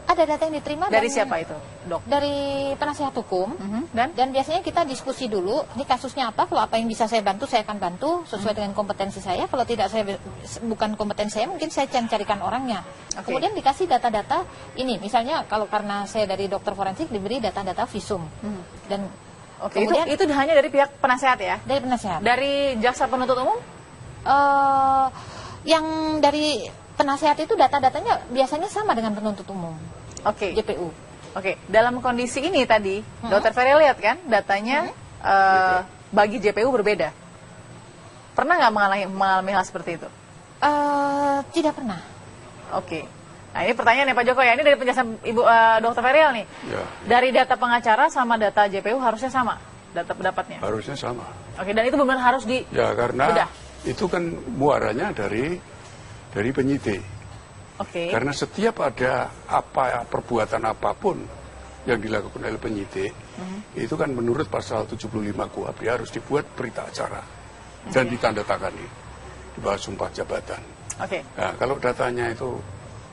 Ada data yang diterima dari siapa itu, Dok? Dari penasihat hukum. Dan biasanya kita diskusi dulu, ini kasusnya apa, kalau apa yang bisa saya bantu, saya akan bantu sesuai dengan kompetensi saya. Kalau tidak, bukan kompetensi saya, mungkin saya carikan orangnya. Kemudian dikasih data-data ini, misalnya kalau karena saya dari dokter forensik diberi data-data visum. Dan kemudian itu hanya dari pihak penasehat ya? Dari penasehat. Dari jaksa penuntut umum? Yang dari penasehat itu data-datanya biasanya sama dengan penuntut umum. JPU. Dalam kondisi ini tadi, Dr. Ferial lihat kan datanya bagi JPU berbeda. Pernah nggak mengalami hal seperti itu? Tidak pernah. Nah ini pertanyaan ya Pak Joko ya, ini dari penjelasan Ibu Dr. Ferial nih. Dari data pengacara sama data JPU harusnya sama, data pendapatnya? Harusnya sama. Oke, dan itu benar harus di... Ya, karena itu kan muaranya dari penyidik. Oke. Karena setiap ada perbuatan apapun yang dilakukan oleh penyidik, itu kan menurut pasal 75 KUHP harus dibuat berita acara dan ditandatangani di bawah sumpah jabatan. Oke. Nah, kalau datanya itu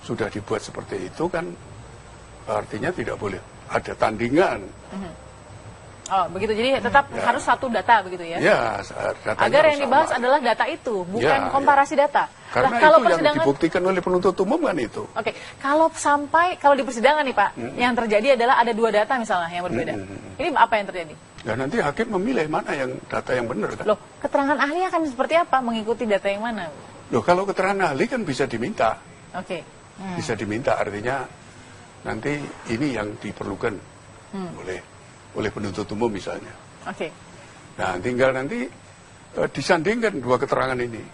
sudah dibuat seperti itu kan artinya tidak boleh ada tandingan. Oh, begitu. Jadi tetap harus satu data begitu ya? Ya, agar yang dibahas adalah data itu, bukan komparasi data. Karena kalau itu yang dibuktikan oleh penuntut umum kan itu. Oke, kalau di persidangan nih Pak, yang terjadi adalah ada dua data misalnya yang berbeda. Ini apa yang terjadi? Ya nanti hakim memilih mana yang data yang benar kan. Loh, keterangan ahli akan seperti apa mengikuti data yang mana? Loh, kalau keterangan ahli kan bisa diminta. Oke. Bisa diminta, artinya nanti ini yang diperlukan oleh penuntut umum misalnya. Oke. Nah, tinggal nanti disandingkan dua keterangan ini.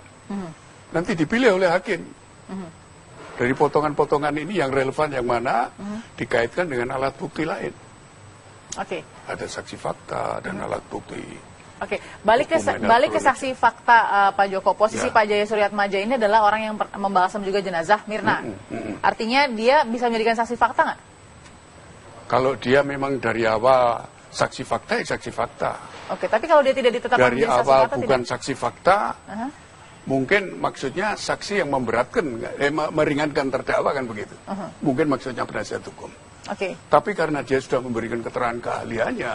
Nanti dipilih oleh hakim. Dari potongan-potongan ini yang relevan yang mana dikaitkan dengan alat bukti lain. Oke. Ada saksi fakta dan alat bukti. Oke, balik ke saksi fakta Pak Joko. Posisi Pak Jaya Suryatmaja ini adalah orang yang membalsam juga jenazah Mirna. Artinya dia bisa menjadikan saksi fakta nggak? Kalau dia memang dari awal saksi fakta, ya saksi fakta. Oke, tapi kalau dia tidak ditetapkan dari awal saksi fakta, bukan saksi fakta, mungkin maksudnya saksi yang memberatkan, meringankan terdakwa kan begitu. Mungkin maksudnya penasihat hukum. Oke. Tapi karena dia sudah memberikan keterangan keahliannya,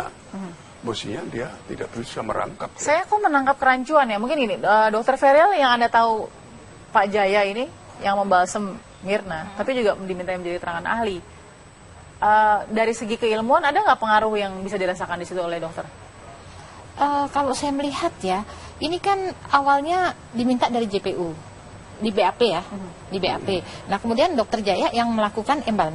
mestinya dia tidak bisa merangkap. Saya kok menangkap kerancuan ya. Mungkin ini, Dokter Ferel yang Anda tahu Pak Jaya ini yang membalsem Mirna, tapi juga diminta menjadi keterangan ahli. Dari segi keilmuan ada nggak pengaruh yang bisa dirasakan di situ oleh dokter? Kalau saya melihat ya, ini kan awalnya diminta dari JPU, di BAP ya, di BAP. Nah kemudian dokter Jaya yang melakukan embalming.